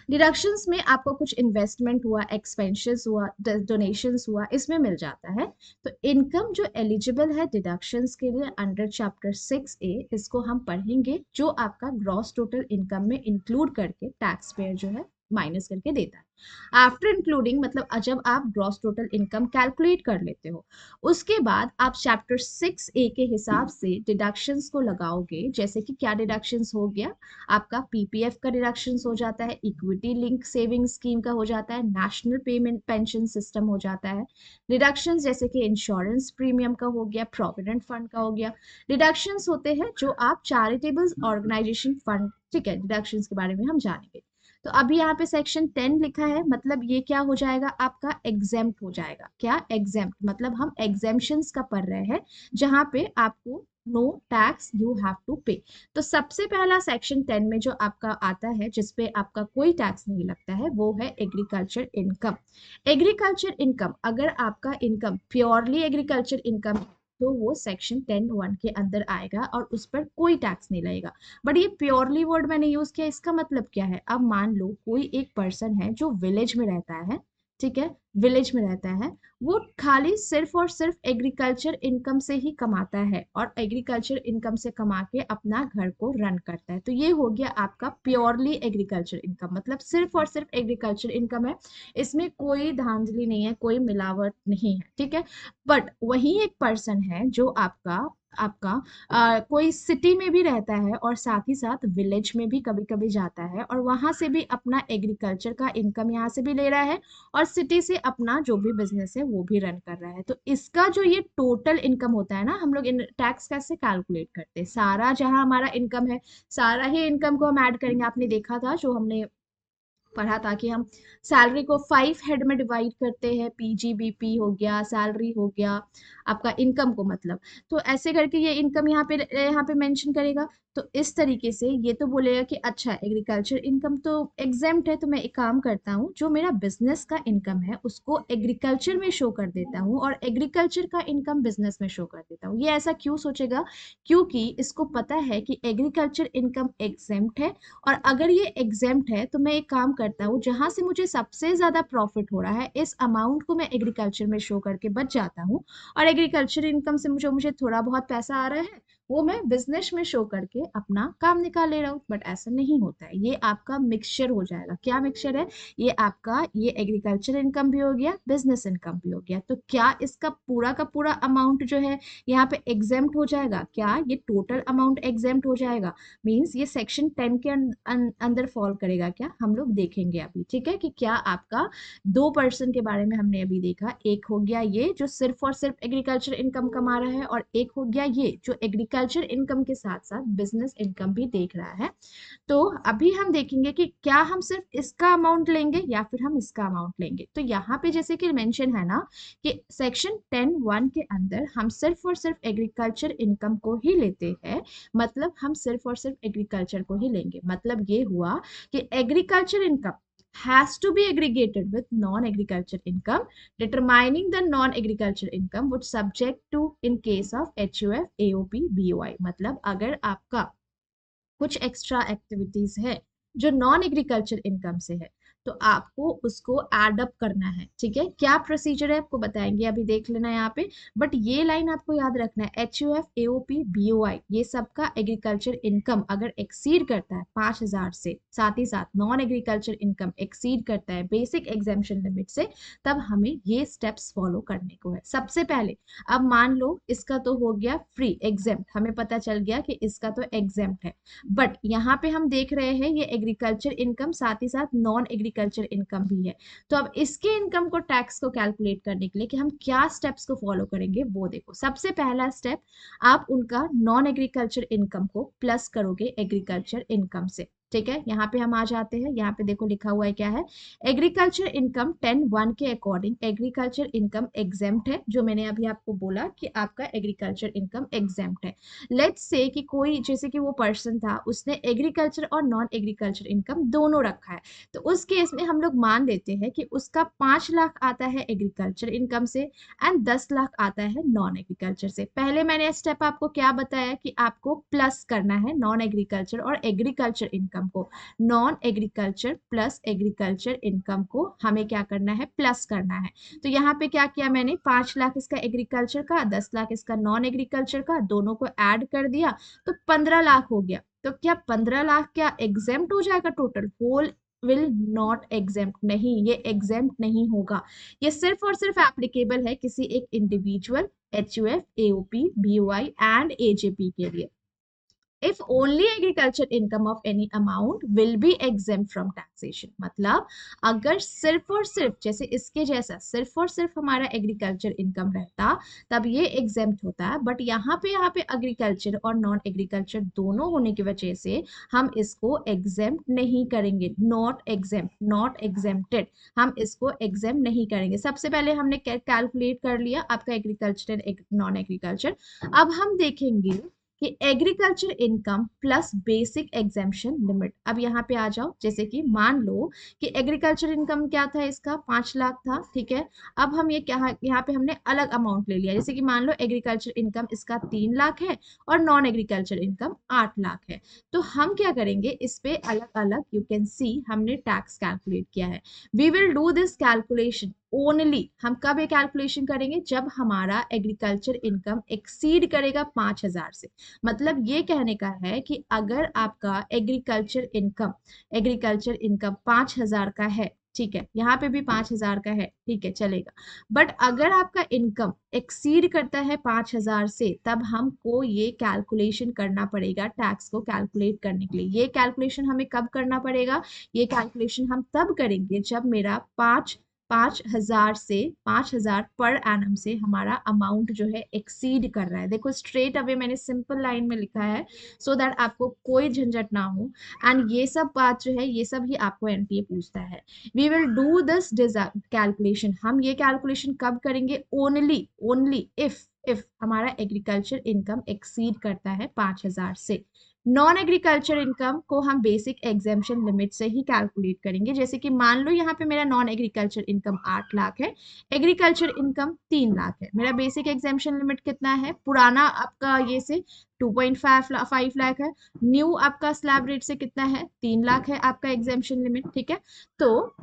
डिडक्शंस में आपको कुछ इन्वेस्टमेंट हुआ, एक्सपेंसेस हुआ, डोनेशंस हुआ, इसमें मिल जाता है। तो इनकम जो एलिजिबल है डिडक्शंस के लिए अंडर चैप्टर 6A, इसको हम पढ़ेंगे, जो आपका ग्रॉस टोटल इनकम में इंक्लूड करके टैक्स पेयर जो है माइनस करके देता है। आफ्टर इंक्लूडिंग मतलब जब आप ग्रॉस टोटल इनकम कैलकुलेट कर लेते हो, उसके बाद आप चैप्टर 6A के हिसाब से डिडक्शंस को लगाओगे। जैसे कि क्या डिडक्शंस हो गया, आपका पीपीएफ का डिडक्शंस हो जाता है, इक्विटी लिंक सेविंग स्कीम का हो जाता है, नेशनल पेमेंट पेंशन सिस्टम हो जाता है, डिडक्शंस जैसे कि इंश्योरेंस प्रीमियम का हो गया, प्रोविडेंट फंड का हो गया। डिडक्शंस होते हैं जो आप चैरिटेबल ऑर्गेनाइजेशन फंड, ठीक है, डिडक्शंस के बारे में हम जानेंगे। तो अभी यहाँ पे सेक्शन 10 लिखा है, मतलब ये क्या हो जाएगा, आपका एग्जेम्प्ट हो जाएगा। क्या एग्जेम्प्ट मतलब हम एग्जेम्पशंस का पढ़ रहे हैं, जहां पे आपको no tax you have to pay. तो सबसे पहला सेक्शन 10 में जो आपका आता है जिसपे आपका कोई टैक्स नहीं लगता है, वो है एग्रीकल्चर इनकम। एग्रीकल्चर इनकम, अगर आपका इनकम प्योरली एग्रीकल्चर इनकम तो वो सेक्शन 10(1) के अंदर आएगा और उस पर कोई टैक्स नहीं लगेगा। बट ये प्योरली वर्ड मैंने यूज किया, इसका मतलब क्या है, अब मान लो कोई एक पर्सन है जो विलेज में रहता है, ठीक है, विलेज में रहता है, वो खाली सिर्फ और सिर्फ एग्रीकल्चर इनकम से ही कमाता है और एग्रीकल्चर इनकम से कमा के अपना घर को रन करता है। तो ये हो गया आपका प्योरली एग्रीकल्चर इनकम, मतलब सिर्फ और सिर्फ एग्रीकल्चर इनकम है, इसमें कोई धांधली नहीं है, कोई मिलावट नहीं है, ठीक है। बट वही एक पर्सन है जो आपका आपका कोई सिटी में भी रहता है और साथ ही साथ विलेज में भी कभी कभी जाता है और वहां से भी अपना एग्रीकल्चर का इनकम यहाँ से भी ले रहा है और सिटी से अपना जो भी बिजनेस है वो भी रन कर रहा है। तो इसका जो ये टोटल इनकम होता है ना, हम लोग इन टैक्स कैसे कैलकुलेट करते हैं, सारा जहां हमारा इनकम है सारा ही इनकम को हम ऐड करेंगे। आपने देखा था जो हमने पढ़ा था कि हम सैलरी को 5 हेड में डिवाइड करते हैं, पीजीबीपी हो गया, सैलरी हो गया, आपका इनकम को मतलब। तो ऐसे करके ये इनकम यहाँ पे मेंशन करेगा। तो इस तरीके से ये तो बोलेगा कि अच्छा एग्रीकल्चर इनकम तो एग्जेम्प्ट है, तो मैं एक काम करता हूँ, जो मेरा बिजनेस का इनकम है उसको एग्रीकल्चर में शो कर देता हूँ और एग्रीकल्चर का इनकम बिजनेस में शो कर देता हूँ। ये ऐसा क्यों सोचेगा, क्योंकि इसको पता है कि एग्रीकल्चर इनकम एग्जेम्प्ट है और अगर ये एग्जेम्प्ट है तो मैं एक काम करता हूँ, जहां से मुझे सबसे ज्यादा प्रॉफिट हो रहा है इस अमाउंट को मैं एग्रीकल्चर में शो करके बच जाता हूँ और एग्रीकल्चर इनकम से मुझे मुझे थोड़ा बहुत पैसा आ रहा है वो मैं बिजनेस में शो करके अपना काम निकाल ले रहा हूँ। बट ऐसा नहीं होता है, ये आपका मिक्सचर हो जाएगा। क्या मिक्सचर है, ये आपका ये एग्रीकल्चर इनकम भी हो गया, बिजनेस इनकम भी हो गया। तो क्या इसका पूरा का पूरा अमाउंट जो है यहाँ पे एग्जेम्प्ट हो जाएगा, क्या ये टोटल अमाउंट एग्जेम्प्ट हो जाएगा, मीन्स ये सेक्शन 10 के अंदर फॉल करेगा क्या, हम लोग देखेंगे अभी, ठीक है। कि क्या आपका दो पर्सन के बारे में हमने अभी देखा, एक हो गया ये जो सिर्फ और सिर्फ एग्रीकल्चर इनकम कमा रहा है और एक हो गया ये जो एग्रीकल्चर इनकम के साथ साथ बिजनेस इनकम भी देख रहा है। तो अभी हम देखेंगे कि क्या हम सिर्फ इसका अमाउंट लेंगे या फिर हम इसका अमाउंट लेंगे। तो यहाँ पे जैसे कि मेंशन है ना कि सेक्शन 10(1) के अंदर हम सिर्फ और सिर्फ एग्रीकल्चर इनकम को ही लेते हैं, मतलब हम सिर्फ और सिर्फ एग्रीकल्चर को ही लेंगे। मतलब ये हुआ कि agriculture income has to be aggregated with non-agriculture income, determining the non-agriculture income would subject to in case of HUF, AOP, BOI। मतलब अगर आपका कुछ एक्स्ट्रा एक्टिविटीज है जो नॉन एग्रीकल्चर इनकम से है तो आपको उसको एड अप करना है, ठीक है। क्या प्रोसीजर है आपको बताएंगे, अभी देख लेना यहाँ पे। बट ये लाइन आपको याद रखना है, HUF, AOP, BOI ये सबका एग्रीकल्चर इनकम अगर एक्सीड करता है 5,000 से, साथ ही साथ नॉन एग्रीकल्चर इनकम एक्सीड करता है बेसिक एग्जेम्पशन लिमिट से, तब हमें ये स्टेप्स फॉलो करने को है। सबसे पहले अब मान लो इसका तो हो गया फ्री एग्जेम्प्ट, हमें पता चल गया कि इसका तो एग्जेम्प्ट है। बट यहाँ पे हम देख रहे हैं ये एग्रीकल्चर इनकम साथ ही साथ नॉन एग्रीकल्चर इनकम भी है। तो अब इसके इनकम को टैक्स को कैलकुलेट करने के लिए कि हम क्या स्टेप्स को फॉलो करेंगे वो देखो। सबसे पहला स्टेप, आप उनका नॉन एग्रीकल्चर इनकम को प्लस करोगे एग्रीकल्चर इनकम से, ठीक है। यहाँ पे हम आ जाते हैं, यहाँ पे देखो लिखा हुआ है क्या है, एग्रीकल्चर इनकम 10(1) के अकॉर्डिंग एग्रीकल्चर इनकम एग्जेम्प्ट है, जो मैंने अभी आपको बोला कि आपका एग्रीकल्चर इनकम एग्जेम्प्ट है। लेट्स से कि कोई जैसे कि वो पर्सन था उसने एग्रीकल्चर और नॉन एग्रीकल्चर इनकम दोनों रखा है, तो उस केस में हम लोग मान लेते हैं कि उसका 5 लाख आता है एग्रीकल्चर इनकम से एंड 10 लाख आता है नॉन एग्रीकल्चर से। पहले मैंने स्टेप आपको क्या बताया कि आपको प्लस करना है नॉन एग्रीकल्चर और एग्रीकल्चर इनकम को, non agriculture plus agriculture income को हमें क्या करना है, प्लस करना है। तो यहाँ पे क्या किया मैंने, 5 लाख इसका एग्रीकल्चर का, 10 लाख इसका नॉन एग्रीकल्चर का, दोनों को ऐड कर दिया तो 15 लाख हो गया। तो क्या 15 लाख क्या एग्जेम्प्ट हो जाएगा total whole will not exempt, नहीं ये एग्जेम्प्ट नहीं होगा। ये सिर्फ और सिर्फ एप्लीकेबल है किसी एक individual, HUF, AOP, BOI and AJP के लिए। If only agriculture income of any amount will be exempt from taxation, मतलब अगर सिर्फ और सिर्फ जैसे इसके जैसा सिर्फ और सिर्फ हमारा एग्रीकल्चर इनकम रहता तब ये एग्जेम्प्ट होता है, बट यहाँ पे एग्रीकल्चर और नॉन एग्रीकल्चर दोनों होने की वजह से हम इसको एग्जेम्प्ट नहीं करेंगे। नॉट एग्जेम्प्ट, नॉट एग्जेम्प्टेड, हम इसको एग्जेम्प्ट नहीं करेंगे। सबसे पहले हमने कैलकुलेट कर लिया आपका एग्रीकल्चर एंड नॉन एग्रीकल्चर। अब हम देखेंगे कि agriculture income plus basic exemption limit. अब यहाँ पे आ जाओ, जैसे कि मान लो कि एग्रीकल्चर इनकम क्या था इसका 5 लाख था, ठीक है। अब हम ये क्या यहाँ पे हमने अलग अमाउंट ले लिया, जैसे कि मान लो एग्रीकल्चर इनकम इसका 3 लाख है और नॉन एग्रीकल्चर इनकम 8 लाख है। तो हम क्या करेंगे, इस पे अलग अलग यू कैन सी हमने टैक्स कैलकुलेट किया है। We will do this calculation only, हम कब ये कैलकुलेशन करेंगे, जब हमारा एग्रीकल्चर इनकम एक्सीड करेगा 5,000 से। मतलब ये कहने का है कि अगर आपका एग्रीकल्चर इनकम 5,000 का है, ठीक है, यहाँ पे भी 5,000 का है, ठीक है चलेगा, बट अगर आपका इनकम एक्सीड करता है 5,000 से, तब हमको ये कैलकुलेशन करना पड़ेगा टैक्स को कैलकुलेट करने के लिए। ये कैलकुलेशन हमें कब करना पड़ेगा, ये कैलकुलेशन हम तब करेंगे जब मेरा 5,000 पर एनम से हमारा अमाउंट जो है एक्सीड कर रहा है। देखो स्ट्रेट अवे मैंने सिंपल लाइन में लिखा है सो दैट आपको कोई झंझट ना हो। एंड ये सब बात जो है ये सब ही आपको एनटीए पूछता है। We will do this calculation, हम ये कैलकुलेशन कब करेंगे, ओनली ओनली इफ हमारा एग्रीकल्चर इनकम एक्सीड करता है 5,000 से। नॉन एग्रीकल्चर इनकम को हम बेसिक एग्जेम्पशन लिमिट से ही कैलकुलेट करेंगे। जैसे कि मान लो यहाँ पे मेरा नॉन एग्रीकल्चर इनकम 8 लाख है, एग्रीकल्चर इनकम 3 लाख है, मेरा बेसिक एग्जेम्पशन लिमिट कितना है, पुराना आपका ये से 2.5 लाख है, न्यू आपका स्लैब रेट से कितना है 3 लाख है आपका एग्जेम्पशन लिमिट, ठीक है। तो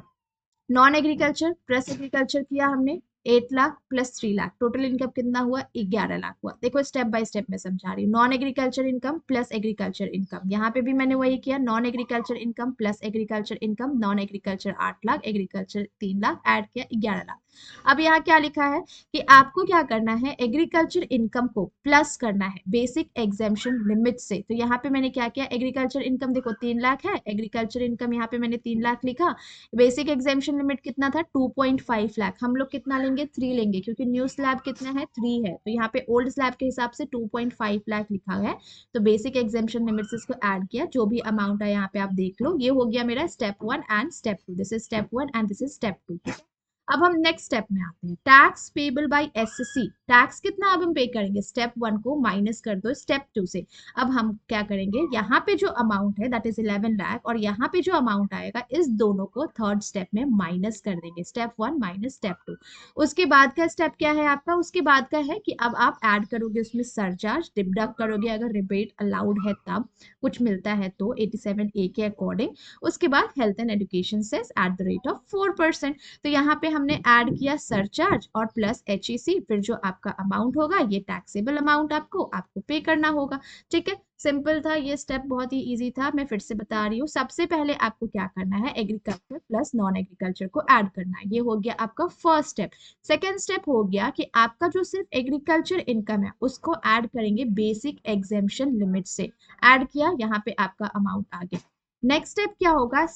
नॉन एग्रीकल्चर प्लस एग्रीकल्चर किया हमने 8 lakh plus 3 lakh, total income कितना हुआ 11 लाख हुआ। देखो स्टेप बाय स्टेप मैं समझा रही हूँ। Non agriculture income plus agriculture income, यहाँ पे भी मैंने वही किया, non agriculture income plus agriculture income, non agriculture 8 lakh, agriculture 3 lakh, add किया 11 लाख। अब यहाँ क्या लिखा है कि आपको क्या करना है, एग्रीकल्चर इनकम को प्लस करना है बेसिक एग्जेम्पशन लिमिट से। तो यहाँ पे मैंने क्या किया, एग्रीकल्चर इनकम देखो 3 लाख है, एग्रीकल्चर इनकम यहाँ पे मैंने 3 लाख लिखा, बेसिक एग्जेम्पशन लिमिट कितना था 2.5 लाख, हम लोग कितना लेंगे 3 लेंगे, क्योंकि न्यू स्लैब कितना है 3 है, तो यहाँ पे ओल्ड स्लैब के हिसाब से 2.5 लाख लिखा है। तो बेसिक एग्जेम्पशन लिमिट से इसको ऐड किया, जो भी अमाउंट है यहाँ पे आप देख लो, ये हो गया मेरा step 1 and step 2, this is step 1 and this is step 2। अब हम नेक्स्ट स्टेप में आते हैं, tax payable by SC. Tax कितना अब हम पे करेंगे, स्टेप 1 को माइनस कर दो स्टेप 2 से। अब हम क्या करेंगे, यहाँ पे जो अमाउंट है दैट इज 11 लाख और यहाँ पे जो अमाउंट आएगा इस दोनों को थर्ड स्टेप में माइनस कर देंगे, स्टेप 1 माइनस स्टेप 2। उसके बाद का स्टेप क्या है आपका, उसके बाद का है कि अब आप ऐड करोगे उसमें सरचार्ज, डिडक्ट करोगे अगर रिबेट अलाउड है तब कुछ मिलता है तो 87A के अकॉर्डिंग। उसके बाद health and education cess at the rate of 4%। तो यहाँ पे हमने ऐड किया सरचार्ज और प्लस HEC, फिर जो आपका अमाउंट होगा ये टैक्सेबल अमाउंट आपको पे करना होगा, ठीक है। सिंपल था ये स्टेप, बहुत ही इजी था, मैं फिर से बता रही हूँ। सबसे पहले आपको क्या करना है, एग्रीकल्चर प्लस नॉन एग्रीकल्चर को ऐड करना है, ये हो गया आपका फर्स्ट स्टेप। सेकेंड स्टेप हो गया कि आपका जो सिर्फ एग्रीकल्चर इनकम है उसको ऐड करेंगे बेसिक एग्जेम्पशन लिमिट से, ऐड किया, यहाँ पे आपका अमाउंट आ गया। नेक्स्ट स्टेप क्या होगा,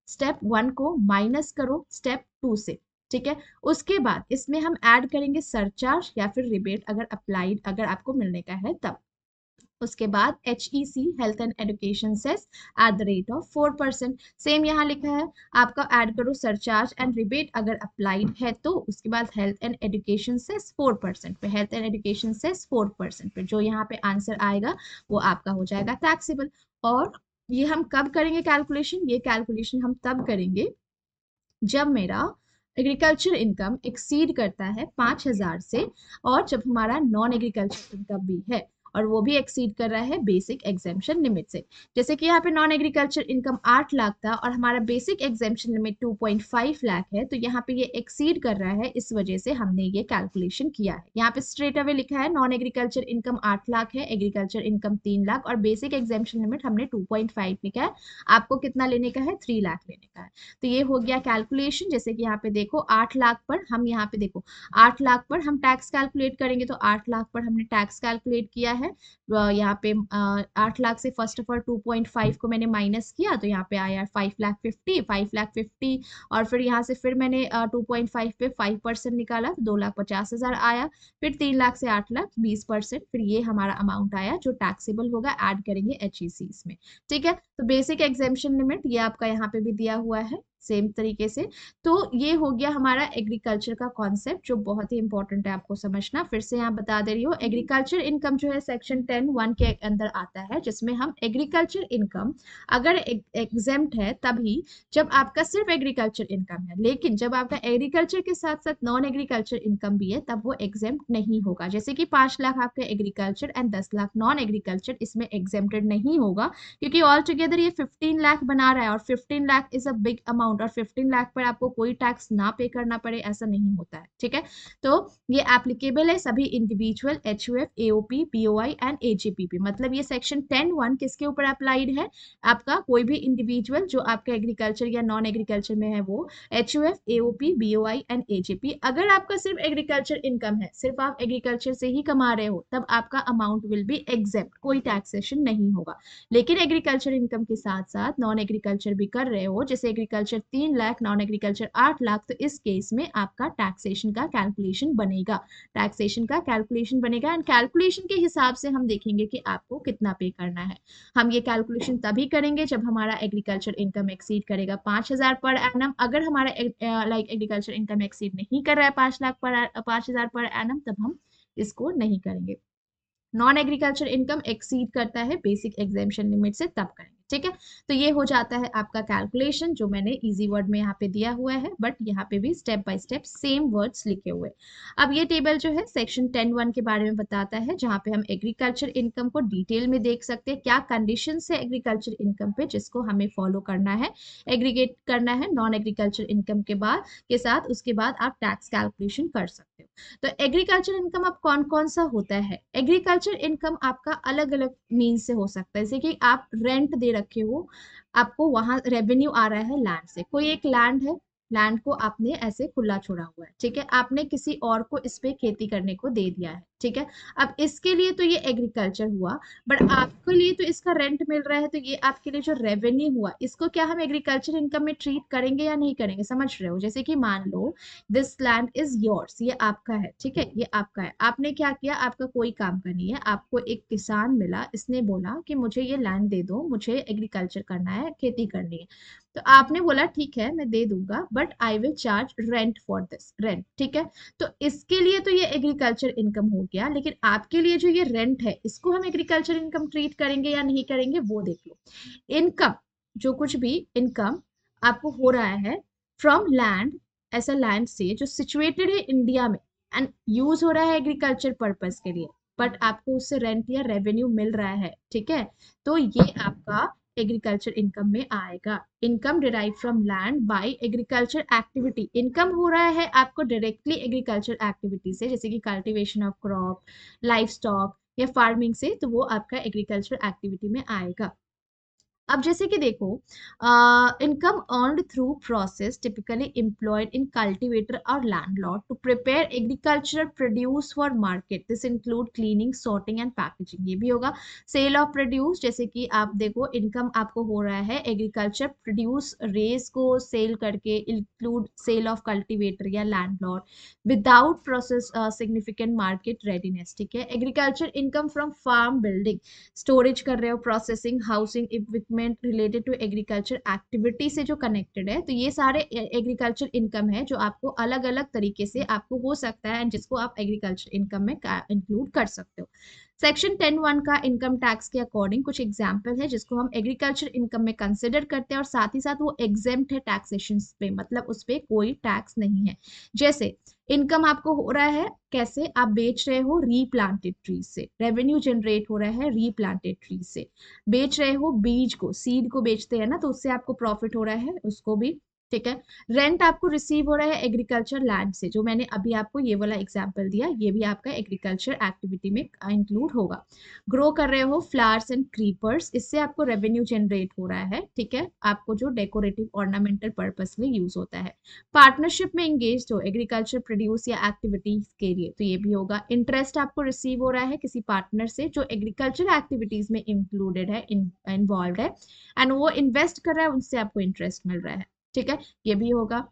स्टेप वन को माइनस करो स्टेप 2 से, ठीक है। उसके बाद इसमें हम ऐड करेंगे सरचार्ज या फिर रिबेट अगर अप्लाइड, अगर आपको मिलने का है तब। उसके बाद HEC health and education cess at the rate of 4%, same यहाँ लिखा है, आपका ऐड करो सरचार्ज एंड रिबेट अगर अप्लाइड है तो। उसके बाद हेल्थ एंड एजुकेशन सेस 4% पे, हेल्थ एंड एजुकेशन सेस 4% पे, जो यहाँ पे आंसर आएगा वो आपका हो जाएगा टैक्सेबल। और ये हम कब करेंगे कैलकुलेशन, ये कैलकुलेशन हम तब करेंगे जब मेरा एग्रीकल्चर इनकम एक्सीड करता है 5,000 से और जब हमारा नॉन एग्रीकल्चर इनकम भी है। और वो भी एक्सीड कर रहा है बेसिक एग्जेम्पशन लिमिट से। जैसे कि यहाँ पे नॉन एग्रीकल्चर इनकम 8 लाख था और हमारा बेसिक एग्जेम्पशन लिमिट 2.5 लाख है, तो यहाँ पे ये एक्सीड कर रहा है, इस वजह से हमने ये कैलकुलेशन किया है। यहाँ पे स्ट्रेट अवे लिखा है नॉन एग्रीकल्चर इनकम 8 लाख है, एग्रीकल्चर इनकम 3 लाख और बेसिक एग्जेम्पशन लिमिट हमने 2.5 लिखा है। आपको कितना लेने का है? 3 लाख लेने का है। तो ये हो गया कैलकुलेशन। जैसे कि यहाँ पे देखो 8 लाख पर हम, यहाँ पे देखो 8 लाख पर हम टैक्स कैलकुलेट करेंगे, तो 8 लाख पर हमने टैक्स कैलकुलेट किया है। यहाँ पे 8 लाख से फर्स्ट ऑफ ऑल 2.5 को मैंने माइनस किया, तो यहाँ पे आया 5 लाख 50 और फिर यहाँ से फिर मैंने 2.5 पे 5% निकाला तो 2,50,000 आया। फिर 3 लाख से 8 लाख 20%, फिर ये हमारा अमाउंट आया जो टैक्सेबल होगा, ऐड करेंगे HEC में। ठीक है, तो बेसिक एग्जेम्पशन लिमिट ये आपका यहाँ पे भी दिया हुआ है सेम तरीके से। तो ये हो गया हमारा एग्रीकल्चर का कॉन्सेप्ट जो बहुत ही इंपॉर्टेंट है आपको समझना। फिर से यहाँ बता दे रही हूँ, एग्रीकल्चर इनकम जो है सेक्शन 10(1) के अंदर आता है, जिसमें हम एग्रीकल्चर इनकम अगर एग्जेम्प्ट है तभी जब आपका सिर्फ एग्रीकल्चर इनकम है, लेकिन जब आपका एग्रीकल्चर के साथ साथ नॉन एग्रीकल्चर इनकम भी है तब वो एग्जेम्प्ट नहीं होगा। जैसे कि 5 लाख आपका agriculture and 10 lakh non agriculture, इसमें एग्जेम्प्टेड नहीं होगा क्योंकि ऑल टुगेदर ये 15 लाख बना रहा है और 15 lakh is a big amount और 15 लाख पर आपको कोई टैक्स ना पे करना पड़े ऐसा नहीं होता है। ठीक है, तो ये एप्लीकेबल है सभी individual, HUF, AOP, POI and AJPP। मतलब ये सेक्शन 10(1) किसके ऊपर अप्लाइड है? आपका कोई भी इंडिविजुअल जो आपका एग्रीकल्चर या नॉन एग्रीकल्चर में है वो HUF, AOP, BOI and AJP। अगर आपका सिर्फ एग्रीकल्चर इनकम है, सिर्फ आप एग्रीकल्चर से ही कमा रहे हो, तब आपका अमाउंट विल बी एग्जेप्ट, कोई टैक्सेशन नहीं होगा। लेकिन एग्रीकल्चर इनकम के साथ साथ नॉन एग्रीकल्चर भी कर रहे हो, जैसे agriculture 3 lakh, non agriculture 8 lakh, तो इस केस में आपका टैक्सेशन का कैलकुलेशन बनेगा। टैक्सेशन का कैलकुलेशन बनेगा एंड कैलकुलेशन के हिसाब से हम देखेंगे कि आपको कितना पे करना है। हम ये कैलकुलेशन तभी करेंगे जब हमारा एग्रीकल्चर इनकम एक्सीड करेगा 5,000 पर एनम। अगर हमारा लाइक एग्रीकल्चर इनकम एक्सीड नहीं कर रहा है 5 लाख पर 5,000 पर एनम, तब हम इसको नहीं करेंगे। नॉन एग्रीकल्चर इनकम एक्सीड करता है बेसिक एग्जेम्पशन लिमिट से, तब करेंगे। ठीक है, तो ये हो जाता है आपका कैलकुलेशन जो मैंने इजी वर्ड में यहाँ पे दिया हुआ है, बट यहाँ पे भी step by step same words लिखे हुए। अब ये टेबल जो है सेक्शन 10(1) के बारे में बताता है, जहाँ पे हम एग्रीकल्चर इनकम को डिटेल में देख सकते हैं, क्या कंडीशन है एग्रीकल्चर इनकम पे जिसको हमें फॉलो करना है, एग्रीगेट करना है नॉन एग्रीकल्चर इनकम के बाद के साथ, उसके बाद आप टैक्स कैलकुलेशन कर सकते हो। तो एग्रीकल्चर इनकम अब कौन कौन सा होता है? एग्रीकल्चर इनकम आपका अलग अलग मीन से हो सकता है, जैसे कि आप रेंट दे रखे हो, आपको वहां रेवेन्यू आ रहा है लैंड से, कोई एक लैंड है, लैंड को आपने ऐसे खुला छोड़ा हुआ है, ठीक है, आपने किसी और को इस पे खेती करने को दे दिया है, ठीक है, अब इसके लिए तो ये एग्रीकल्चर हुआ, बट आपके लिए तो इसका रेंट मिल रहा है, तो ये आपके लिए जो रेवेन्यू हुआ, इसको क्या हम एग्रीकल्चर इनकम में ट्रीट करेंगे या नहीं करेंगे? समझ रहे हो? जैसे कि मान लो दिस लैंड इज योर्स, ये आपका है, ठीक है, ये आपका है, आपने क्या किया, आपका कोई काम का नहीं है, आपको एक किसान मिला, इसने बोला कि मुझे ये लैंड दे दो, मुझे एग्रीकल्चर करना है, खेती करनी है, तो आपने बोला ठीक है मैं दे दूंगा, but I will charge rent for this rent, ठीक है, तो इसके लिए तो ये एग्रीकल्चर इनकम हो गया, लेकिन आपके लिए जो ये रेंट है इसको हम एग्रीकल्चर इनकम ट्रीट करेंगे या नहीं करेंगे वो देख लो। इनकम, जो कुछ भी इनकम आपको हो रहा है फ्रॉम लैंड, ऐसा लैंड से जो सिचुएटेड है इंडिया में एंड यूज हो रहा है एग्रीकल्चर पर्पस के लिए, बट आपको उससे रेंट या रेवेन्यू मिल रहा है, ठीक है, तो ये आपका एग्रीकल्चर इनकम में आएगा। Income derive from land bye agriculture activity, income हो रहा है आपको डायरेक्टली एग्रीकल्चर एक्टिविटी से, जैसे कि cultivation of crop, life stock या फार्मिंग से, तो वो आपका एग्रीकल्चर एक्टिविटी में आएगा। अब जैसे कि देखो, income earned through process typically employed in cultivator और landlord to prepare agricultural produce for market, this include cleaning, sorting and packaging, ये भी होगा। सेल ऑफ प्रोड्यूस, जैसे कि आप देखो इनकम आपको हो रहा है एग्रीकल्चर प्रोड्यूस रेस को सेल करके, इंक्लूड सेल ऑफ कल्टीवेटर या landlord without process significant market readiness, ठीक है। Agriculture income from farm building, storage कर रहे हो, processing, housing, equipment related to agriculture activity से जो कनेक्टेड है, तो ये सारे एग्रीकल्चर इनकम है जो आपको अलग अलग तरीके से आपको हो सकता है एंड जिसको आप एग्रीकल्चर इनकम में इंक्लूड कर सकते हो। सेक्शन 10(1) का इनकम टैक्स के अकॉर्डिंग कुछ एग्जाम्पल है जिसको हम एग्रीकल्चर इनकम में कंसिडर करते हैं और साथ ही साथ वो एग्जेम्प्ट है टैक्सेशन पे, मतलब उस पे कोई टैक्स नहीं है। जैसे इनकम आपको हो रहा है कैसे, आप बेच रहे हो रीप्लांटेड ट्रीज से, रेवेन्यू जनरेट हो रहा है रीप्लांटेड ट्रीज से, बेच रहे हो बीज को, सीड को बेचते हैं ना, तो उससे आपको प्रॉफिट हो रहा है, उसको भी, ठीक है। रेंट आपको रिसीव हो रहा है एग्रीकल्चर लैंड से, जो मैंने अभी आपको ये वाला एग्जांपल दिया, ये भी आपका एग्रीकल्चर एक्टिविटी में इंक्लूड होगा। ग्रो कर रहे हो फ्लावर्स एंड क्रीपर्स, इससे आपको रेवेन्यू जनरेट हो रहा है, ठीक है, आपको जो डेकोरेटिव ऑर्नामेंटल पर्पस में यूज होता है। पार्टनरशिप में इंगेज हो एग्रीकल्चर प्रोड्यूस या एक्टिविटीज के लिए, तो ये भी होगा। इंटरेस्ट आपको रिसीव हो रहा है किसी पार्टनर से जो एग्रीकल्चर एक्टिविटीज में इंक्लूडेड है, इन्वॉल्व है, एंड वो इन्वेस्ट कर रहा है, उनसे आपको इंटरेस्ट मिल रहा है, ठीक है, ये भी होगा।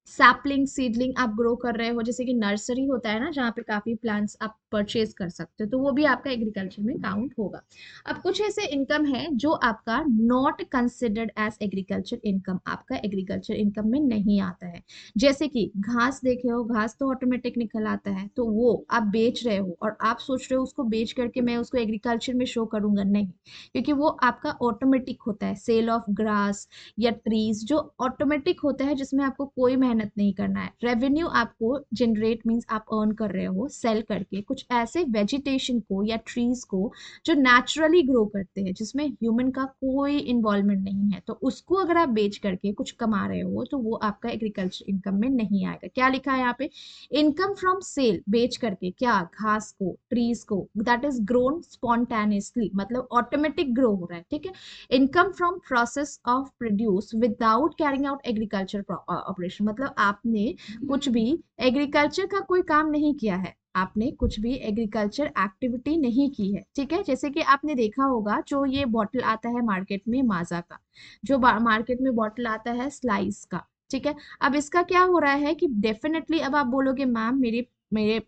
सैपलिंग सीडलिंग आप ग्रो कर रहे हो, जैसे कि नर्सरी होता है ना जहाँ पे काफी प्लांट्स आप परचेज कर सकते हो, तो वो भी आपका एग्रीकल्चर में काउंट होगा। अब कुछ ऐसे इनकम है जो आपका not considered as agriculture income, आपका एग्रीकल्चर इनकम में नहीं आता है। जैसे कि घास देखे हो, घास तो ऑटोमेटिक निकल आता है, तो वो आप बेच रहे हो और आप सोच रहे हो उसको बेच करके मैं उसको एग्रीकल्चर में शो करूंगा, नहीं, क्योंकि वो आपका ऑटोमेटिक होता है। सेल ऑफ ग्रास या ट्रीज जो ऑटोमेटिक होता है, जिसमें आपको कोई मेहनत नहीं करना है। रेवेन्यू आपको जनरेट मींस आप अर्न कर रहे हो सेल करके कुछ ऐसे वेजिटेशन को या ट्रीज को जो नेचुरली ग्रो करते हैं, जिसमें ह्यूमन का कोई इन्वॉल्वमेंट नहीं है, तो उसको अगर आप बेच करके कुछ कमा रहे हो तो वो आपका एग्रीकल्चर इनकम में नहीं आएगा। क्या लिखा है यहाँ पे, इनकम फ्रॉम सेल, बेच करके क्या, घास को, ट्रीज को, दैट इज ग्रोन स्पॉन्टेनियसली, मतलब ऑटोमेटिक ग्रो हो रहा है, ठीक है। Income from process of produce without carrying out agriculture operation, मतलब आपने कुछ भी एग्रीकल्चर का कोई काम नहीं किया है, आपने कुछ भी एग्रीकल्चर एक्टिविटी नहीं की है, ठीक है। जैसे कि आपने देखा होगा जो ये बॉटल आता है मार्केट में माजा का, जो मार्केट में बॉटल आता है स्लाइस का, ठीक है। अब इसका क्या हो रहा है कि डेफिनेटली अब आप बोलोगे मैम मेरे मेरे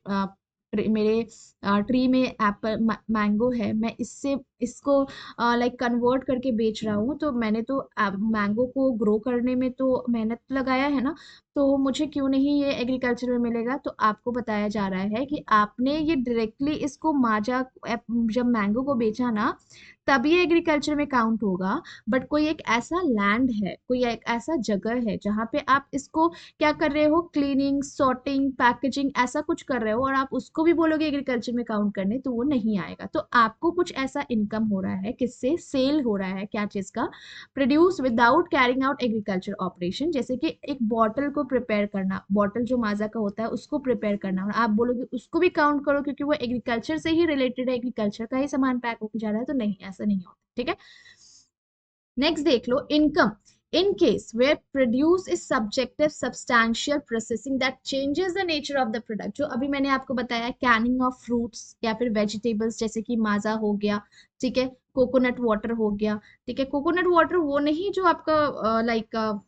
मेरे ट्री में एप्पल मैंगो है, मैं इससे इसको लाइक कन्वर्ट करके बेच रहा हूँ, तो मैंने तो मैंगो को ग्रो करने में तो मेहनत लगाया है ना, तो मुझे क्यों नहीं ये एग्रीकल्चर में मिलेगा। तो आपको बताया जा रहा है कि आपने ये डायरेक्टली इसको माजा जब मैंगो को बेचा ना, तभी एग्रीकल्चर में काउंट होगा। बट कोई एक ऐसा लैंड है, कोई एक ऐसा जगह है जहाँ पे आप इसको क्या कर रहे हो, क्लीनिंग, सॉर्टिंग, पैकेजिंग, ऐसा कुछ कर रहे हो, और आप उसको भी बोलोगे एग्रीकल्चर में काउंट करने, तो वो नहीं आएगा। तो आपको कुछ ऐसा इनकम हो रहा है, किससे, सेल हो रहा है, क्या चीज का, produce without carrying out agriculture operation. जैसे कि एक बॉटल को प्रिपेयर करना, बॉटल जो माजा का होता है उसको प्रिपेयर करना, और आप बोलोगे उसको भी काउंट करो क्योंकि वो एग्रीकल्चर से ही रिलेटेड है, एग्रीकल्चर का ही सामान पैक होकर जा रहा है, तो नहीं, ऐसा नहीं होता, ठीक है। नेक्स्ट देख लो, income in case where produce is subjective substantial processing that changes the nature of the product, जो अभी मैंने आपको बताया, कैनिंग ऑफ फ्रूट्स या फिर वेजिटेबल्स, जैसे कि माजा हो गया, ठीक है, कोकोनट वाटर हो गया, ठीक है। कोकोनट वाटर वो नहीं जो आपका लाइक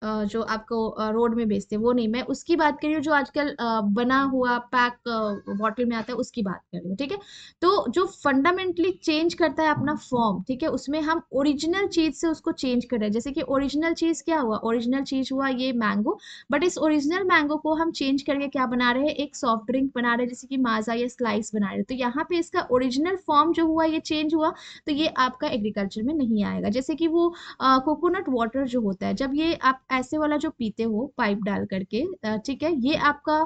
जो आपको रोड में बेचते हैं, वो नहीं, मैं उसकी बात कर रही हूँ जो आजकल बना हुआ पैक बॉटल में आता है, उसकी बात कर रही हूँ, ठीक है। तो जो फंडामेंटली चेंज करता है अपना फॉर्म, ठीक है, उसमें हम ओरिजिनल चीज से उसको चेंज कर रहे हैं। जैसे कि ओरिजिनल चीज क्या हुआ, ओरिजिनल चीज हुआ ये मैंगो, बट इस ओरिजिनल मैंगो को हम चेंज करके क्या बना रहे हैं, एक सॉफ्ट ड्रिंक बना रहे हैं, जैसे कि माजा या स्लाइस बना रहे हैं। तो यहाँ पे इसका ओरिजिनल फॉर्म जो हुआ ये चेंज हुआ, तो ये आपका एग्रीकल्चर में नहीं आएगा। जैसे कि वो कोकोनट वाटर जो होता है, जब ये आप ऐसे वाला जो पीते हो पाइप डाल करके, ठीक है, ये आपका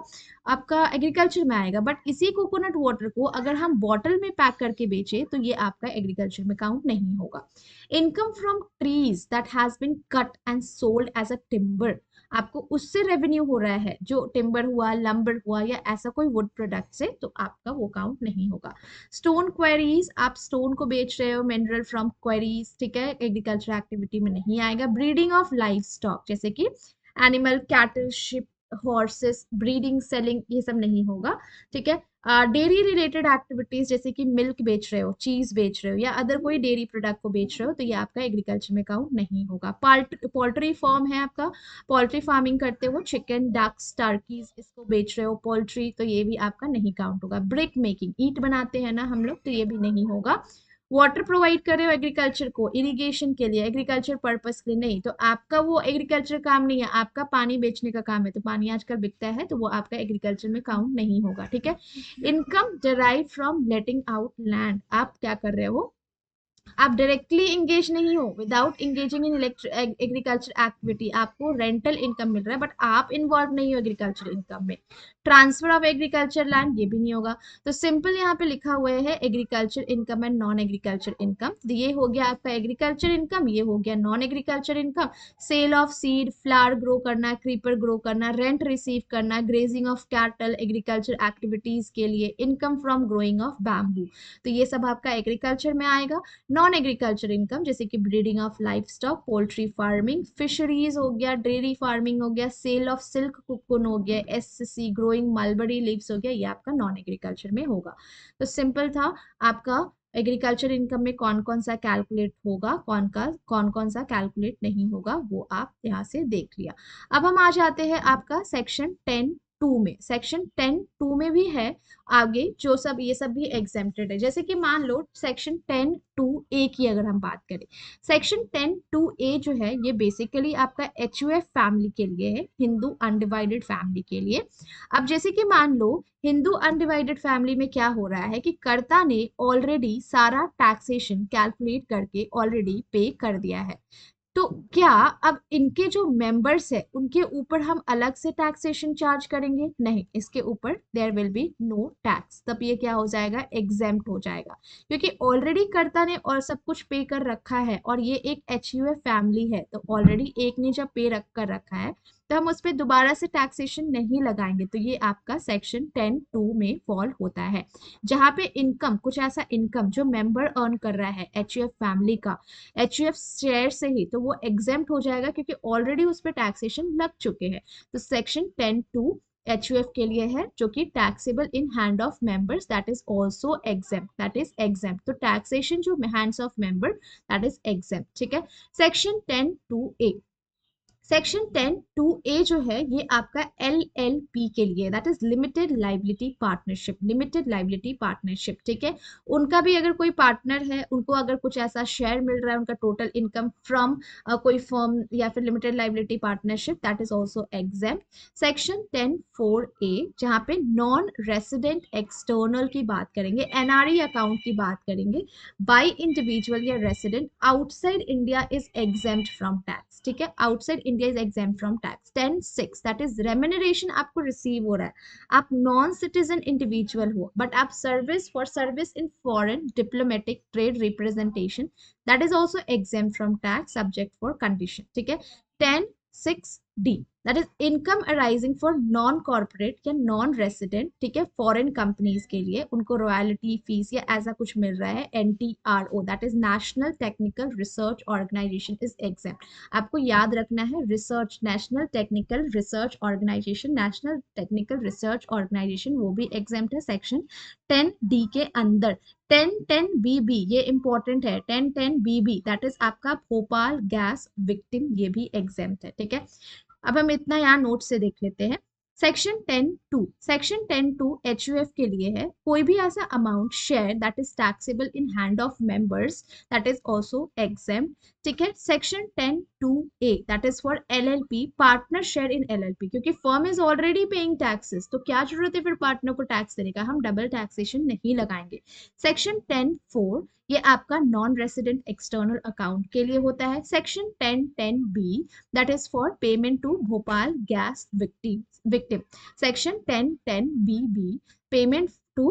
आपका एग्रीकल्चर में आएगा। बट इसी कोकोनट वाटर को अगर हम बॉटल में पैक करके बेचे, तो ये आपका एग्रीकल्चर में काउंट नहीं होगा। Income from trees that has been cut and sold as a timber, आपको उससे रेवेन्यू हो रहा है, जो टिम्बर हुआ, लंबर हुआ, या ऐसा कोई वुड प्रोडक्ट से, तो आपका वो काउंट नहीं होगा। स्टोन क्वेरीज, आप स्टोन को बेच रहे हो, मिनरल फ्रॉम क्वेरीज, ठीक है, एग्रीकल्चर एक्टिविटी में नहीं आएगा। ब्रीडिंग ऑफ लाइफ स्टॉक, जैसे कि animal, cattle, ship, horses, breeding, selling, ये सब नहीं होगा, ठीक है। डेयरी रिलेटेड एक्टिविटीज, जैसे कि मिल्क बेच रहे हो, चीज बेच रहे हो, या अदर कोई डेयरी प्रोडक्ट को बेच रहे हो, तो ये आपका एग्रीकल्चर में काउंट नहीं होगा। पोल्ट्री फॉर्म है आपका, पोल्ट्री फार्मिंग करते हो, चिकन, डक्स, टर्कीज, इसको बेच रहे हो, पोल्ट्री, तो ये भी आपका नहीं काउंट होगा। ब्रिक मेकिंग, ईंट बनाते हैं ना हम लोग, तो ये भी नहीं होगा। वाटर प्रोवाइड कर रहे हो एग्रीकल्चर को, इरिगेशन के लिए, एग्रीकल्चर पर्पस के लिए नहीं, तो आपका वो एग्रीकल्चर काम नहीं है, आपका पानी बेचने का काम है, तो पानी आजकल बिकता है तो वो आपका एग्रीकल्चर में काउंट नहीं होगा, ठीक है। Income derive from letting out land, आप क्या कर रहे हो, आप डायरेक्टली इंगेज नहीं हो, without engaging in agriculture activity आपको रेंटल इनकम मिल रहा है, बट आप इन्वॉल्व नहीं हो एग्रीकल्चर इनकम में। ट्रांसफर ऑफ एग्रीकल्चर लैंड, ये भी नहीं होगा। तो सिंपल यहाँ पे लिखा हुआ है agriculture income and non agriculture income, तो ये हो गया आपका एग्रीकल्चर इनकम, ये हो गया non agriculture income. Sale of seed, flower grow करना, क्रीपर ग्रो करना, रेंट रिसीव करना, grazing of cattle, agriculture activities के लिए, income from growing of bamboo, तो ये सब आपका एग्रीकल्चर में आएगा। नॉन एग्रीकल्चर इनकम जैसे कि breeding of life stock, poultry farming, fisheries हो गया, डेयरी फार्मिंग हो गया, सेल ऑफ सिल्क कुकुन हो गया, एससी ग्रोइंग मलबरी लीव्स हो गया, ये आपका नॉन एग्रीकल्चर में होगा। तो सिंपल था आपका एग्रीकल्चर इनकम में कौन कौन सा कैलकुलेट होगा, कौन कौन सा कैलकुलेट नहीं होगा, वो आप यहाँ से देख लिया। अब हम आ जाते हैं आपका सेक्शन 10(2) में। सेक्शन 10(2) में भी है आगे जो सब, ये सब भी एग्जेम्प्टेड है। जैसे कि मान लो सेक्शन 10(2)(a) की अगर हम बात करें, सेक्शन 10(2)(a जो है ये बेसिकली आपका HUF फैमिली के लिए है, हिंदू अनडिवाइडेड फैमिली के लिए। अब जैसे कि मान लो हिंदू अनडिवाइडेड फैमिली में क्या हो रहा है कि कर्ता ने ऑलरेडी सारा टैक्सेशन कैलकुलेट करके ऑलरेडी पे कर दिया है, तो क्या अब इनके जो मेंबर्स है उनके ऊपर हम अलग से टैक्सेशन चार्ज करेंगे? नहीं, इसके ऊपर there will be no tax, तब ये क्या हो जाएगा, एग्जेम्प्ट हो जाएगा, क्योंकि ऑलरेडी कर्ता ने और सब कुछ पे कर रखा है, और ये एक HUF फैमिली है, तो ऑलरेडी एक ने जब पे रख कर रखा है तो हम उस पर दोबारा से टैक्सेशन नहीं लगाएंगे, तो ये आपका सेक्शन 10(2) में फॉल होता है। जहां पे इनकम, कुछ ऐसा इनकम जो मेंबर अर्न कर रहा है HUF फैमिली का, HUF शेयर से ही, तो वो एग्जेम्प्ट हो जाएगा क्योंकि ऑलरेडी उस पर टैक्सेशन लग चुके हैं। तो सेक्शन 10(2) HUF के लिए है, जो कि taxable in hand of members, that is also exempt, that is exempt. तो टैक्सेशन जो hands of member, that is exempt, ठीक है। सेक्शन 10(2)(a, सेक्शन 10(2)(a जो है ये आपका LLP के लिए, that is limited liability partnership, limited liability partnership, ठीक है। उनका भी अगर कोई पार्टनर है, उनको अगर कुछ ऐसा शेयर मिल रहा है, उनका टोटल इनकम फ्रॉम कोई फर्म या फिर limited liability partnership, that is also exempt. Section 10(4)(a जहाँ पे नॉन रेसिडेंट एक्सटर्नल की बात करेंगे, NRE अकाउंट की बात करेंगे, बाई इंडिविजुअल या resident outside India is exempt from tax, ठीक है, outside India is exempt from tax. 10(6) that is remuneration आपको रिसीव हो रहा है, आप नॉन सिटीजन इंडिविजुअल हो बट आप service in foreign diplomatic trade representation, that is also exempt from tax subject for condition, ठीक है। 10(6)(d that is income arising for non corporate या नॉन रेसिडेंट, ठीक है, फॉरेन कंपनीज के लिए उनको रॉयल्टी फीस या ऐसा कुछ मिल रहा है, NTRO that is national technical research organisation is exempt. आपको याद रखना है, research, national technical research organisation, national technical research organisation वो भी एग्जेम्प्ट है सेक्शन 10(d) के अंदर। 10(10)(bb ये इंपॉर्टेंट है, 10(10)(bb दैट इज आपका भोपाल गैस विक्टिम, ये भी एग्जेम्प्ट है, ठीक है। अब हम इतना यहाँ नोट से देख लेते हैं। सेक्शन 10(2), सेक्शन 10(2) HUF के लिए है, कोई भी ऐसा amount share that is taxable in hand of members, that is also exempt, ठीक है। Section 10(2)(a that is for LLP, partner share in LLP, क्योंकि firm is already paying taxes, तो क्या जरूरत है फिर पार्टनर को टैक्स देने का, हम डबल टैक्सेशन नहीं लगाएंगे। सेक्शन 10(4) ये आपका नॉन रेसिडेंट एक्सटर्नल अकाउंट के लिए होता है। Section 10(10)(b that is for payment to Bhopal gas victim. Section 10(10)(bb payment to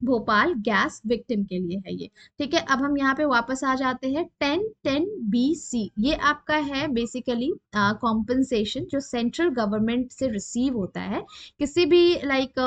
Bhopal gas victim के लिए है ये, ठीक है। अब हम यहाँ पे वापस आ जाते हैं। 10(10)(b)(c ये आपका है बेसिकली कॉम्पनसेशन जो सेंट्रल गवर्नमेंट से रिसीव होता है, किसी भी लाइक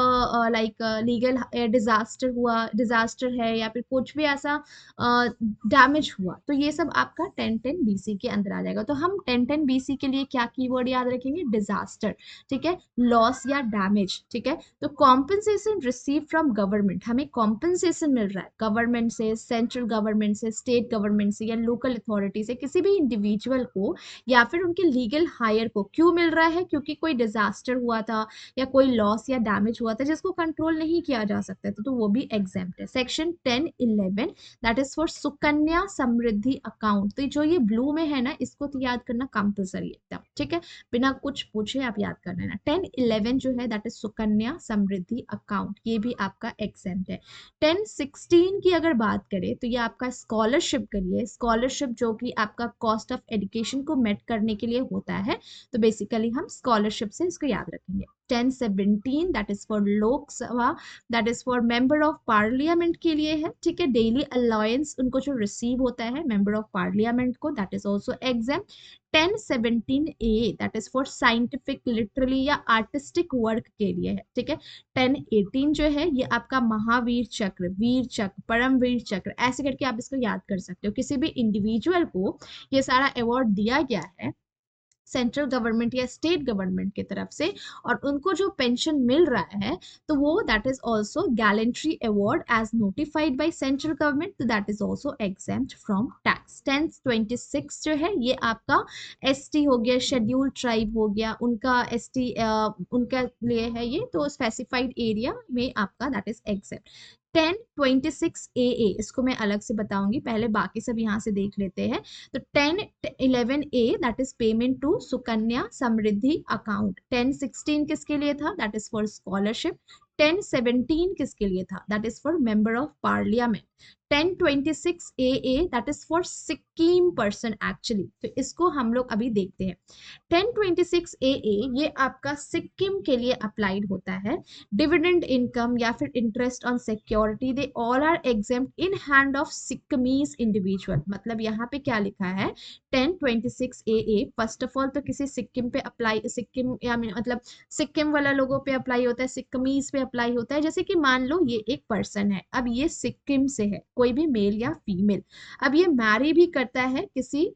लीगल डिजास्टर हुआ, डिजास्टर है या फिर कुछ भी ऐसा डैमेज हुआ, तो ये सब आपका 10(10)(b)(c के अंदर आ जाएगा। तो हम 10(10)(b)(c के लिए क्या कीवर्ड याद रखेंगे, डिजास्टर, ठीक है, लॉस या डैमेज, ठीक है। तो कॉम्पनसेशन रिसीव फ्रॉम गवर्नमेंट, हमें कॉम्पनसेशन मिल रहा है गवर्नमेंट से, सेंट्रल गवर्नमेंट से, स्टेट गवर्नमेंट से या लोकल अथॉरिटी से किसी भी इंडिविजुअल को या फिर उनके लीगल हायर को, क्यों मिल रहा है? क्योंकि कोई डिजास्टर हुआ था या कोई लॉस या डैमेज हुआ था जिसको कंट्रोल नहीं किया जा सकता, तो वो भी एग्जेम्प्ट है। Section 10(11) that is for Sukanya Samriddhi account. तो जो ये ब्लू में है ना, इसको तो याद करना कंपलसरी एकदम, ठीक है, बिना कुछ पूछे आप याद कर लेना। 10(11) जो है that is Sukanya Samriddhi account, ये भी आपका एग्जेम्प्ट है। 10(16) की अगर बात करें तो ये आपका स्कॉलरशिप के लिए, स्कॉलरशिप जो कि आपका कॉस्ट ऑफ एजुकेशन को मेट करने के लिए होता है, तो बेसिकली हम स्कॉलरशिप से इसको याद रखेंगे। 10(17) that is for Lok Sabha, that is for member of parliament के लिए है, ठीक है, डेली अलाउंस उनको जो रिसीव होता है मेंबर ऑफ पार्लियामेंट को, that is also exam. 10(17)A that is for scientific, literally या आर्टिस्टिक वर्क के लिए है, ठीक है। 10(18) जो है ये आपका महावीर चक्र, वीर चक्र, परमवीर चक्र, ऐसे करके आप इसको याद कर सकते हो। किसी भी इंडिविजुअल को ये सारा अवार्ड दिया गया है सेंट्रल गवर्नमेंट या स्टेट गवर्नमेंट की तरफ से, और उनको जो पेंशन मिल रहा है तो वो that is also gallantry award as notified by central government, तो that is also exempt from tax. 10(26) जो है ये आपका एसटी हो गया, शेड्यूल्ड ट्राइब हो गया, उनका एसटी उनका लिए है ये, तो स्पेसिफाइड एरिया में आपका दैट इज एग्जेम्प्ट। 10(26)AA इसको मैं अलग से बताऊंगी, पहले बाकी सब यहाँ से देख लेते हैं। तो 10(11)A that is payment to Sukanya Samriddhi account. 10(16) किसके लिए था? That is for scholarship. 10(17) किसके लिए था? That is for member of parliament. 10(26)AA that is for Sikkim person actually, तो इसको हम लोग अभी देखते हैं। 10(26)AA ये आपका सिक्किम के लिए अप्लाइड होता है। डिविडेंड इनकम या फिर interest on security they all are exempt in hand of Sikkimese individual. मतलब यहाँ पे क्या लिखा है? 10(26)AA फर्स्ट ऑफ ऑल तो किसी सिक्किम पे अप्लाई, सिक्किम या मतलब सिक्किम वाला लोगों पे अप्लाई होता है, सिक्किमीज पे अप्लाई होता है। जैसे कि मान लो ये एक पर्सन है, अब ये सिक्किम से है, कोई भी मेल या फीमेल, अब ये मैरी भी करता है किसी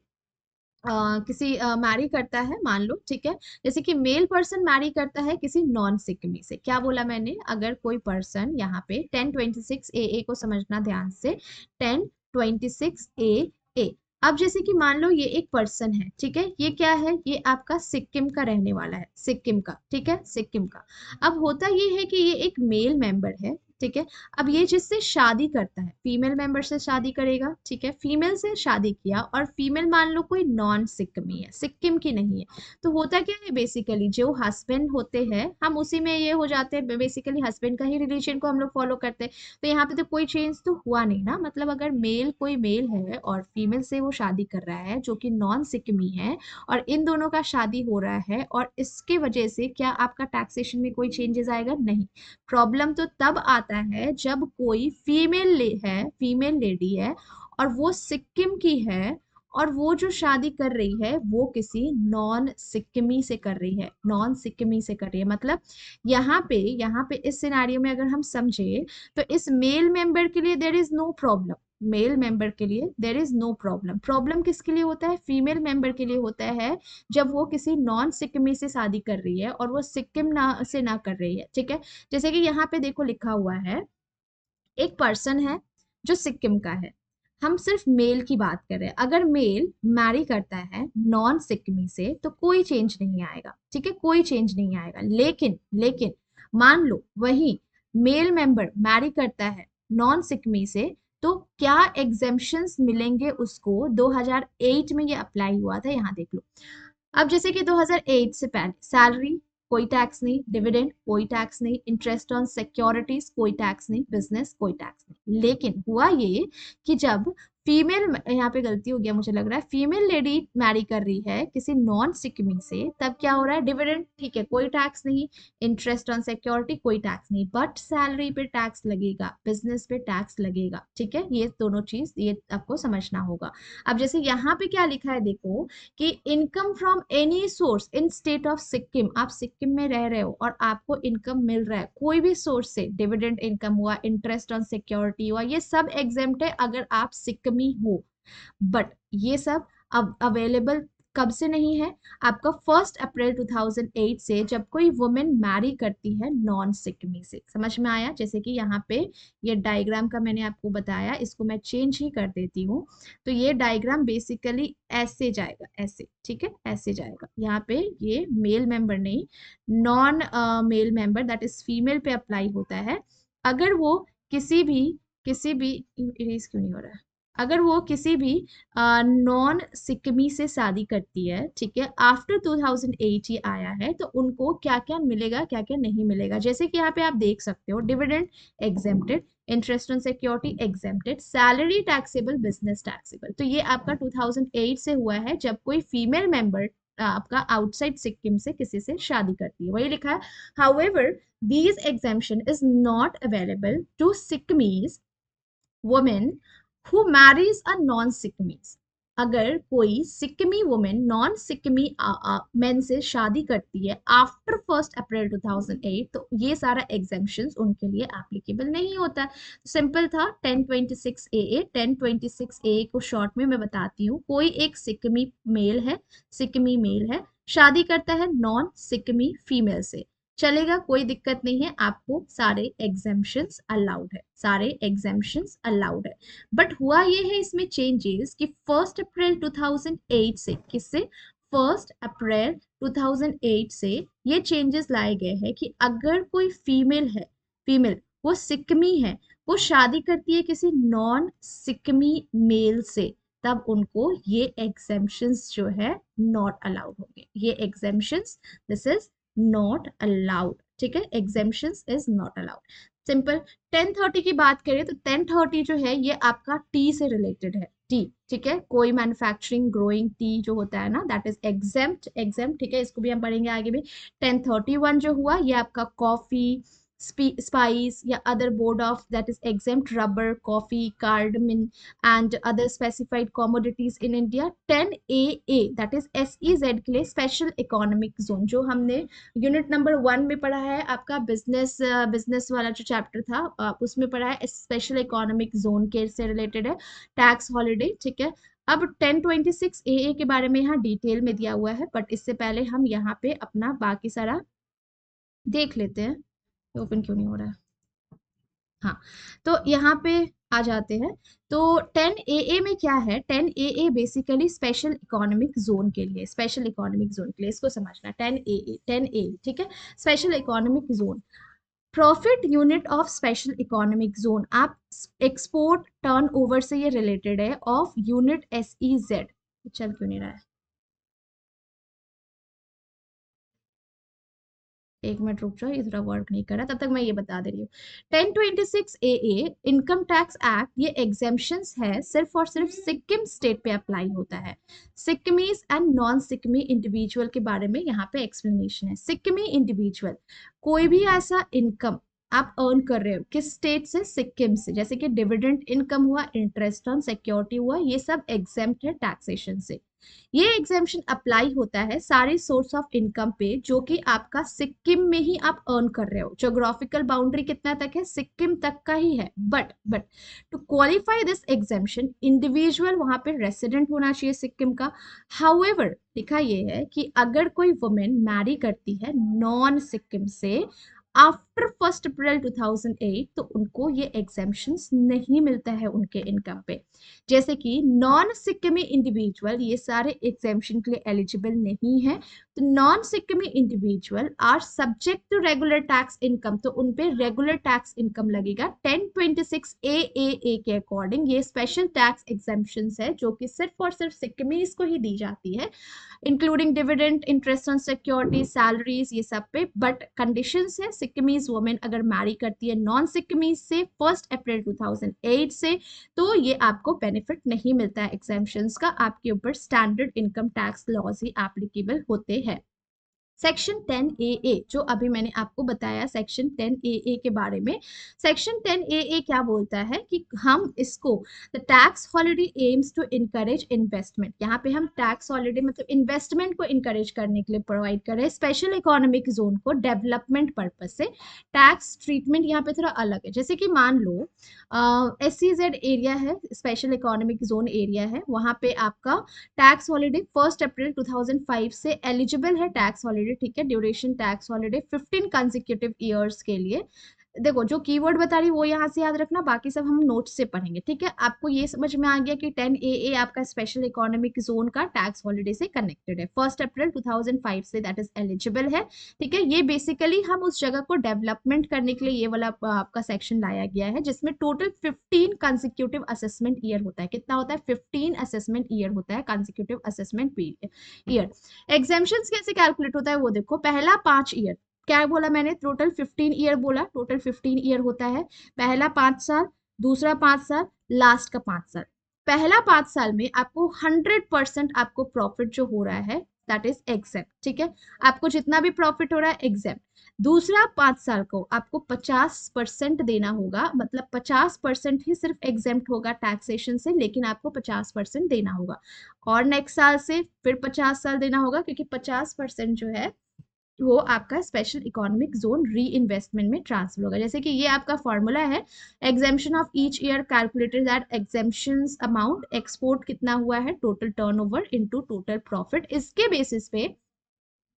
किसी मैरी करता है मान लो, ठीक है, जैसे कि मेल पर्सन मैरी करता है किसी नॉन सिक्किमी से। क्या बोला मैंने? अगर कोई पर्सन यहाँ पे 10(26)AA को समझना ध्यान से, 10(26)AA, अब जैसे कि मान लो ये एक पर्सन है, ठीक है, ये क्या है? ये आपका सिक्किम का रहने वाला है, सिक्किम का, ठीक है, सिक्किम का। अब होता ये है कि ये एक मेल मेंबर है, ठीक है। अब ये जिससे शादी करता है, फीमेल मेंबर से शादी करेगा, ठीक है, फीमेल से शादी किया, और फीमेल मान लो कोई नॉन सिक्किमी है, सिक्किम की नहीं है, तो होता क्या है बेसिकली, जो हस्बैंड होते हैं हम उसी में ये हो जाते हैं, बेसिकली हस्बैंड का ही रिलीजन को हम लोग फॉलो करते हैं। तो यहाँ पे तो कोई चेंज तो हुआ नहीं ना, मतलब अगर मेल कोई मेल है और फीमेल से वो शादी कर रहा है जो कि नॉन सिक्किमी है, और इन दोनों का शादी हो रहा है, और इसके वजह से क्या आपका टैक्सेशन में कोई चेंजेस आएगा? नहीं। प्रॉब्लम तो तब आता है जब कोई फीमेल लेडी है और वो सिक्किम की है, और वो जो शादी कर रही है वो किसी नॉन सिक्किमी से कर रही है, नॉन सिक्किमी से कर रही है। मतलब यहाँ पे इस सिनारियो में अगर हम समझे तो इस मेल मेंबर के लिए there is no problem, male member के लिए there is no problem. Problem किसके लिए होता है? फीमेल मेंबर के लिए होता है, जब वो किसी नॉन सिक्किमी से शादी कर रही है और वो सिक्किम ना कर रही है, ठीक है। जैसे कि यहाँ पे देखो लिखा हुआ है, एक पर्सन है जो सिक्किम का है, हम सिर्फ मेल की बात कर रहे हैं, अगर मेल मैरी करता है नॉन सिक्किमी से तो कोई चेंज नहीं आएगा, ठीक है, कोई चेंज नहीं आएगा। लेकिन लेकिन मान लो वही मेल मेंबर मैरी करता है नॉन सिक्किमी से, तो क्या एग्जेम्पशंस मिलेंगे उसको? 2008 में ये अप्लाई हुआ था, यहाँ देख लो। अब जैसे कि 2008 से पहले सैलरी कोई टैक्स नहीं, डिविडेंड कोई टैक्स नहीं, इंटरेस्ट ऑन सिक्योरिटीज कोई टैक्स नहीं, बिजनेस कोई टैक्स नहीं। लेकिन हुआ ये कि जब फीमेल, यहाँ पे गलती हो गया मुझे लग रहा है, फीमेल लेडी मैरी कर रही है किसी नॉन सिक्किमी से, तब क्या हो रहा है? डिविडेंड ठीक है कोई टैक्स नहीं, इंटरेस्ट ऑन सिक्योरिटी कोई टैक्स नहीं, बट सैलरी पे टैक्स लगेगा, बिजनेस पे टैक्स लगेगा, ठीक है। ये दोनों चीज ये आपको समझना होगा। अब जैसे यहाँ पे क्या लिखा है देखो, कि income from any source in state of Sikkim, आप सिक्किम में रह रहे हो और आपको इनकम मिल रहा है कोई भी सोर्स से, डिविडेंड इनकम हुआ, इंटरेस्ट ऑन सिक्योरिटी हुआ, ये सब एग्जेम्प्ट है अगर आप सिक्किमी हो। बट ये सब अब अवेलेबल कब से नहीं है? आपका 1 अप्रैल 2008 से, जब कोई वुमेन मैरी करती है नॉन सिकमी से। समझ में आया? जैसे कि यहाँ पे ये डायग्राम का मैंने आपको बताया, इसको मैं चेंज ही कर देती हूँ। तो ये डायग्राम बेसिकली ऐसे जाएगा, ऐसे, ठीक है, ऐसे जाएगा। यहाँ पे ये मेल मेंबर नहीं, non male member that is female पे अप्लाई होता है। अगर वो किसी भी इरेज क्यों नहीं हो रहा है, अगर वो किसी भी नॉन सिक्किमी से शादी करती है, ठीक है, आफ्टर 2008 ये आया है, तो उनको क्या क्या मिलेगा, क्या क्या नहीं मिलेगा। जैसे कि यहाँ पे आप देख सकते हो, dividend exempted, interest on security exempted, salary taxable, business taxable. तो ये आपका 2008 से हुआ है, जब कोई फीमेल मेंबर आपका आउटसाइड सिक्किम से किसी से शादी करती है, वही लिखा है। However these exemption is not available to Sikkimese women who marries a non-Sikkimese। अगर कोई सिक्किमी वुमेन नॉन सिक्किमी मेन से शादी करती है आफ्टर 1 अप्रैल 2008, तो ये सारा एग्जेम्पशंस उनके लिए एप्लीकेबल नहीं होता। सिंपल था, 1026 ए, 1026 ए को शॉर्ट में मैं बताती हूँ। कोई एक सिक्किमी मेल है, शादी करता है नॉन सिक्किमी फीमेल से, चलेगा, कोई दिक्कत नहीं है, आपको सारे एग्जेम्पशंस अलाउड है, सारे एग्जेम्पशंस अलाउड है। बट हुआ ये है इसमें चेंजेस कि 1 अप्रैल 2008 से, किससे? 1 अप्रैल 2008 से ये चेंजेस लाए गए हैं कि अगर कोई फीमेल है, फीमेल वो सिक्किमी है, वो शादी करती है किसी नॉन सिक्किमी मेल से, तब उनको ये एग्जेम्पशंस जो है नॉट अलाउड होंगे। ये exemptions, this is not allowed, ठीक है, exemptions is not allowed. Simple. 1030 की बात करें तो 1030 जो है ये आपका टी से रिलेटेड है, टी, ठीक है, कोई मैन्युफैक्चरिंग ग्रोइंग टी जो होता है ना, दैट इज एग्जेम्प्ट, एग्जेम्प्ट, ठीक है, इसको भी हम पढ़ेंगे आगे भी। 1031 जो हुआ ये आपका कॉफी, स्पाइस या other board of that is exempt rubber, coffee, cardamom and other specified commodities in India. 10AA that is SEZ के लिए स्पेशल इकोनॉमिक जोन, जो हमने यूनिट नंबर 1 में पढ़ा है, आपका बिजनेस वाला जो चैप्टर था, उसमें पढ़ा है, स्पेशल इकोनॉमिक जोन के से रिलेटेड है, टैक्स हॉलिडे, ठीक है। अब 1026AA के बारे में यहाँ डिटेल में दिया हुआ है, बट इससे पहले हम यहाँ पे अपना बाकी सारा देख लेते हैं। ओपन क्यों नहीं हो रहा है? हाँ, तो यहाँ पे आ जाते हैं। तो 10AA में क्या है? 10AA basically special economic zone के लिए, स्पेशल इकोनॉमिक जोन के लिए, इसको समझना। 10A, ठीक है, special economic zone, profit unit of special economic zone. आप एक्सपोर्ट टर्नओवर से ये रिलेटेड है, ऑफ यूनिट SEZ। चल क्यों नहीं रहा है? एक मिनट रुक जाओ, ये थोड़ा वर्क नहीं कर रहा, तब तक मैं ये बता दे रही हूँ। 1026AA इनकम टैक्स एक्ट, ये एग्जेम्पशंस है, सिर्फ और सिर्फ सिक्किम स्टेट पे अप्लाई होता है। Sikkimese and non Sikkimi individual के बारे में यहाँ पे एक्सप्लेनेशन है। सिक्किमी इंडिविजुअल, कोई भी ऐसा इनकम आप अर्न कर रहे हो किस स्टेट से? सिक्किम से। जैसे कि डिविडेंड इनकम हुआ, इंटरेस्ट ऑन सिक्योरिटी हुआ, ये सब एग्जेम्प्ट है टैक्सेशन से। ये एग्जेम्पशन अप्लाई होता है सारे सोर्स ऑफ इनकम पे जो कि आपका सिक्किम में ही आप अर्न कर रहे हो। ज्योग्राफिकल बाउंड्री कितना तक है? सिक्किम तक का ही है। But to qualify this exemption, individual वहां पे रेसिडेंट होना चाहिए सिक्किम का। हाउएवर लिखा ये है कि अगर कोई वुमेन मैरी करती है नॉन सिक्किम से आफ्टर 1 अप्रैल 2008, तो उनको ये एग्जेम्पशंस नहीं मिलता है उनके इनकम पे। जैसे कि नॉन सिक्किमी इंडिविजुअल ये सारे एग्जेम्पशन के लिए एलिजिबल नहीं है। तो non Sikkimi individual are subject to regular tax income, तो उन पे रेगुलर टैक्स इनकम लगेगा। 1026 AAA के अकॉर्डिंग ये स्पेशल टैक्स एग्जेम्पशंस है जो कि सिर्फ और सिर्फ सिक्किमीज को ही दी जाती है, including dividend, interest on security, salaries, ये सब पे। बट कंडीशंस है, सिक्किमीज वुमेन अगर मैरी करती है नॉन सिक्किमीज से 1 अप्रैल 2008 से, तो ये आपको बेनिफिट नहीं मिलता है एग्जेम्पशंस का, आपके ऊपर स्टैंडर्ड इनकम टैक्स लॉज ही एप्लीकेबल होते हैं। सेक्शन 10AA जो अभी मैंने आपको बताया सेक्शन 10AA के बारे में, सेक्शन 10AA क्या बोलता है कि हम इसको the tax holiday aims to encourage investment, यहाँ पे हम टैक्स हॉलिडे मतलब इन्वेस्टमेंट को इनकरेज करने के लिए प्रोवाइड कर रहे हैं स्पेशल इकोनॉमिक जोन को डेवलपमेंट पर्पज से। टैक्स ट्रीटमेंट यहाँ पे थोड़ा अलग है, जैसे कि मान लो SEZ एरिया है, स्पेशल इकोनॉमिक जोन एरिया है, वहां पे आपका टैक्स हॉलिडे 1 अप्रैल 2005 से एलिजिबल है टैक्स हॉलिडे, ठीक है। Duration tax holiday 15 consecutive years के लिए। देखो जो कीवर्ड बता रही वो यहाँ से याद रखना, बाकी सब हम नोट से पढ़ेंगे, ठीक है। आपको ये समझ में आ गया कि 10AA आपका स्पेशल इकोनॉमिक जोन का टैक्स हॉलिडे से कनेक्टेड है, 1 अप्रैल 2005 से दैट इज एलिजिबल है, ठीक है। ये बेसिकली हम उस जगह को डेवलपमेंट करने के लिए ये वाला आपका सेक्शन लाया गया है, जिसमें टोटल 15 कंसेक्यूटिव असेसमेंट ईयर होता है। कितना होता है? 15 असेसमेंट ईयर होता है, कंसेक्यूटिव असेसमेंट ईयर। एग्जेम्पशंस कैसे कैलकुलेट होता है वो देखो, पहला 5 ईयर, क्या बोला मैंने, टोटल 15 ईयर बोला, टोटल 15 ईयर होता है। पहला 5 साल, दूसरा 5 साल, लास्ट का 5 साल। पहला 5 साल में आपको 100% आपको प्रॉफिट जो हो रहा है दैट इज एग्जेप्ट, ठीक है। आपको जितना भी प्रॉफिट हो रहा है एग्जेप्ट। दूसरा 5 साल को आपको 50% देना होगा, मतलब 50% ही सिर्फ एग्जेप्ट होगा टैक्सेशन से, लेकिन आपको 50% देना होगा। और नेक्स्ट साल से फिर 50 साल देना होगा, क्योंकि 50% जो है वो आपका स्पेशल इकोनॉमिक जोन री इन्वेस्टमेंट में ट्रांसफर होगा। जैसे कि ये आपका फॉर्मूला है, exemption of each year calculated that exemptions amount, export कितना हुआ है, total turnover into total profit. इसके बेसिस पे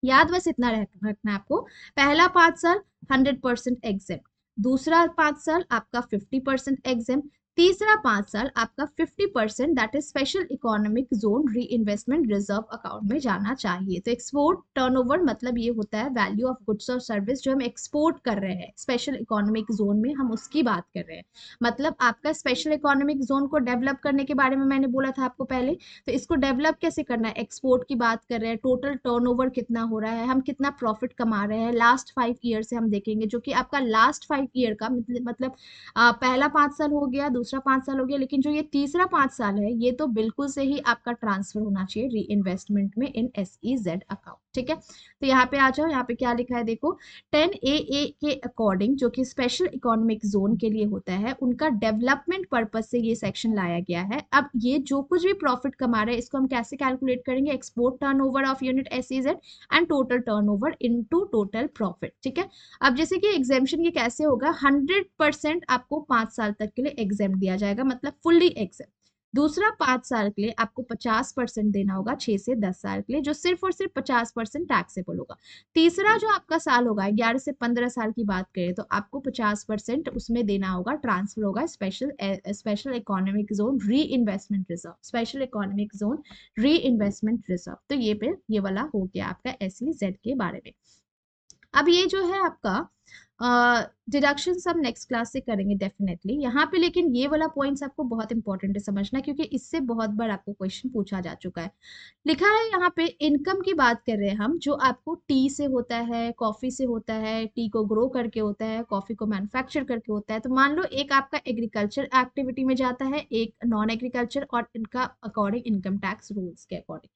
याद बस इतना रखना है आपको, पहला 5 साल 100% एग्जेम्प्ट, दूसरा 5 साल आपका 50% एग्जेम्प्ट, तीसरा 5 साल आपका 50% that is special economic zone री इन्वेस्टमेंट रिजर्व अकाउंट में जाना चाहिए। तो एक्सपोर्ट टर्नओवर मतलब ये होता है वैल्यू ऑफ गुड्स और सर्विस जो हम एक्सपोर्ट कर रहे हैं स्पेशल इकोनॉमिक जोन में, हम उसकी बात कर रहे हैं। मतलब आपका स्पेशल इकोनॉमिक जोन को डेवलप करने के बारे में मैंने बोला था आपको पहले, तो इसको डेवलप कैसे करना है, एक्सपोर्ट की बात कर रहे हैं, टोटल टर्नओवर कितना हो रहा है, हम कितना प्रॉफिट कमा रहे हैं लास्ट 5 ईयर से हम देखेंगे, जो कि आपका लास्ट 5 ईयर का मतलब पहला 5 साल हो गया, दूसरा 5 साल हो गया, लेकिन जो ये तीसरा 5 साल है ये तो बिल्कुल से ही आपका ट्रांसफर होना चाहिए री इन्वेस्टमेंट में इन SEZ अकाउंट, ठीक है। तो यहाँ पे आ जाओ, यहाँ पे क्या लिखा है देखो, 10AA के अकॉर्डिंग जो कि स्पेशल इकोनॉमिक जोन के लिए होता है, उनका डेवलपमेंट पर्पज से ये सेक्शन लाया गया है। अब ये जो कुछ भी प्रॉफिट कमा रहे हैं इसको हम कैसे कैलकुलेट करेंगे, export turnover of unit SEZ and total turnover into total profit, ठीक है। अब जैसे कि एग्जेम्पशन ये कैसे होगा, 100% आपको 5 साल तक के लिए एग्जेम दिया जाएगा, मतलब फुल्ली एग्जेम। दूसरा 5 साल के लिए आपको 50% देना होगा 6 से 10 साल के लिए, जो सिर्फ और सिर्फ 50% टैक्सेबल होगा। तीसरा जो आपका साल होगा 11 से 15 साल की बात करें, तो आपको 50% उसमें देना होगा, ट्रांसफर होगा स्पेशल इकोनॉमिक जोन री investment reserve, special economic zone री इन्वेस्टमेंट रिजर्व। तो ये पे ये वाला हो गया आपका SEZ के बारे में। अब ये जो है आपका डिडक्शन हम नेक्स्ट क्लास से करेंगे डेफिनेटली यहाँ पे, लेकिन ये वाला पॉइंट्स आपको बहुत इंपॉर्टेंट है समझना, क्योंकि इससे बहुत बार आपको क्वेश्चन पूछा जा चुका है। लिखा है यहाँ पे इनकम की बात कर रहे हैं हम, जो आपको टी से होता है, कॉफी से होता है, टी को ग्रो करके होता है, कॉफी को मैन्युफैक्चर करके होता है। तो मान लो एक आपका एग्रीकल्चर एक्टिविटी में जाता है, एक नॉन एग्रीकल्चर, और इनका अकॉर्डिंग इनकम टैक्स रूल्स के अकॉर्डिंग,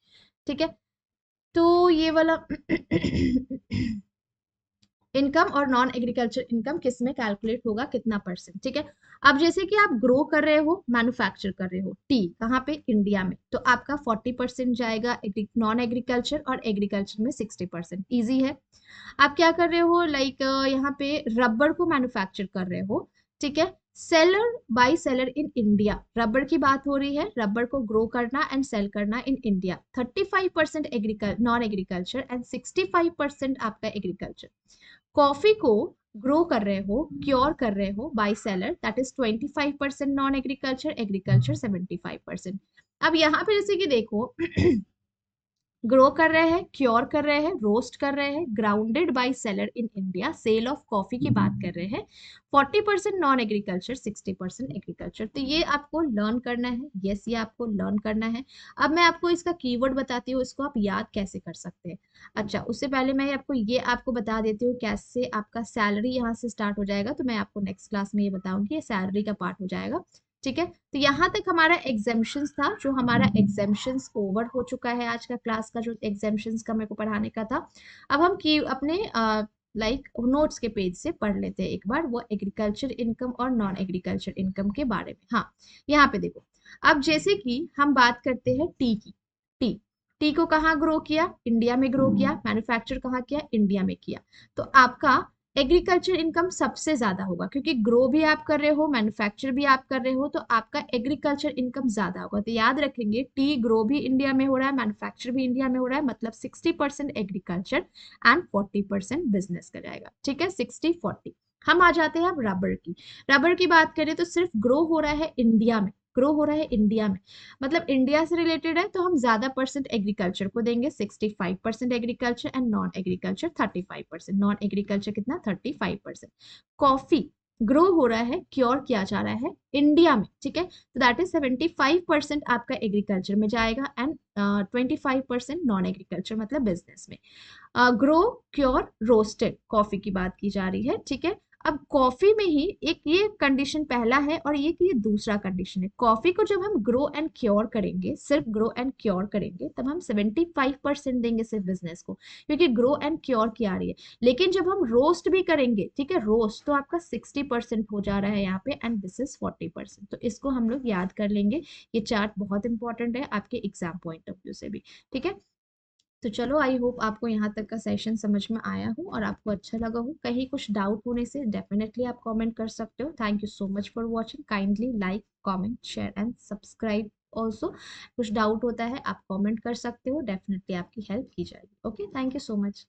ठीक है। तो ये वाला इनकम और नॉन एग्रीकल्चर इनकम किस में कैलकुलेट होगा, कितना परसेंट, ठीक है। अब जैसे कि आप ग्रो कर रहे हो, मैन्युफैक्चर कर रहे हो टी, कहाँ पे, इंडिया में, तो आपका 40% जाएगा नॉन एग्रीकल्चर, और एग्रीकल्चर में 60%, ईजी है। आप क्या कर रहे हो, लाइक यहाँ पे रबर को मैन्युफैक्चर कर रहे हो, ठीक है। Seller by seller in India, rubber की बात हो रही है, रबर को ग्रो करना एंड सेल करना in India, 35% non agriculture and 65% आपका एग्रीकल्चर। कॉफी को ग्रो कर रहे हो, क्योर कर रहे हो by seller, that is 25% non agriculture, agriculture 75%। अब यहाँ पे जैसे कि देखो ग्रो कर रहे हैं, क्योर कर रहे हैं, रोस्ट कर रहे हैं, grounded by seller in India, sale of coffee की बात कर रहे हैं, 40% नॉन एग्रीकल्चर, 60% एग्रीकल्चर। तो ये आपको लर्न करना है, यस ये आपको लर्न करना है। अब मैं आपको इसका कीवर्ड बताती हूँ, इसको आप याद कैसे कर सकते हैं। अच्छा उससे पहले मैं आपको बता देती हूँ कैसे आपका सैलरी यहाँ से स्टार्ट हो जाएगा, तो मैं आपको नेक्स्ट क्लास में ये बताऊंगी, ये सैलरी का पार्ट हो जाएगा। ठीक है, तो यहाँ तक हमारा एग्जाम्शंस था। जो हमारा एग्जाम्शंस ओवर हो चुका है आज का क्लास का, जो एग्जाम्शंस का मेरे को पढ़ाने का था। अब हम की अपने नोट्स के पेज से पढ़ लेते हैं एक बार वो एग्रीकल्चर इनकम और नॉन एग्रीकल्चर इनकम के बारे में। हाँ, यहाँ पे देखो, अब जैसे कि हम बात करते हैं टी की। टी टी को कहाँ ग्रो किया? इंडिया में ग्रो किया। मैन्युफैक्चर कहाँ किया? इंडिया में किया। तो आपका एग्रीकल्चर इनकम सबसे ज्यादा होगा, क्योंकि ग्रो भी आप कर रहे हो, मैन्युफैक्चर भी आप कर रहे हो, तो आपका एग्रीकल्चर इनकम ज्यादा होगा। तो याद रखेंगे, टी ग्रो भी इंडिया में हो रहा है, मैन्युफैक्चर भी इंडिया में हो रहा है, मतलब 60% एग्रीकल्चर एंड 40% बिजनेस का जाएगा। ठीक है, 60-40। हम आ जाते हैं अब रबर की। रबर की बात करें तो सिर्फ ग्रो हो रहा है इंडिया में, ग्रो हो रहा है इंडिया में, मतलब इंडिया से रिलेटेड है, तो हम ज्यादा परसेंट एग्रीकल्चर को देंगे, 65% agriculture and non agriculture 35%। Non agriculture कितना? 35%। कॉफी ग्रो हो रहा है, क्योर किया जा रहा है इंडिया में, ठीक है, तो दैट इज 75% आपका एग्रीकल्चर में जाएगा एंड 25% नॉन एग्रीकल्चर मतलब बिजनेस में। ग्रो, क्योर, रोस्टेड कॉफी की बात की जा रही है, ठीक है। अब कॉफी में ही एक ये कंडीशन पहला है और ये दूसरा कंडीशन है। कॉफी को जब हम ग्रो एंड क्योर करेंगे, सिर्फ ग्रो एंड क्योर करेंगे, तब हम 75% देंगे सिर्फ बिजनेस को, क्योंकि ग्रो एंड क्योर की आ रही है। लेकिन जब हम रोस्ट भी करेंगे, ठीक है, रोस्ट तो आपका 60% हो जा रहा है यहाँ पे एंड दिस इज 40%। तो इसको हम लोग याद कर लेंगे। ये चार्ट बहुत इंपॉर्टेंट है आपके एग्जाम पॉइंट ऑफ व्यू से भी, ठीक है। तो चलो, आई होप आपको यहाँ तक का सेशन समझ में आया हो और आपको अच्छा लगा हो। कहीं कुछ डाउट होने से डेफिनेटली आप कमेंट कर सकते हो। Thank you so much for watching. Kindly like, comment, share and subscribe also. कुछ डाउट होता है आप कमेंट कर सकते हो, डेफिनेटली आपकी हेल्प की जाएगी। Okay, thank you so much.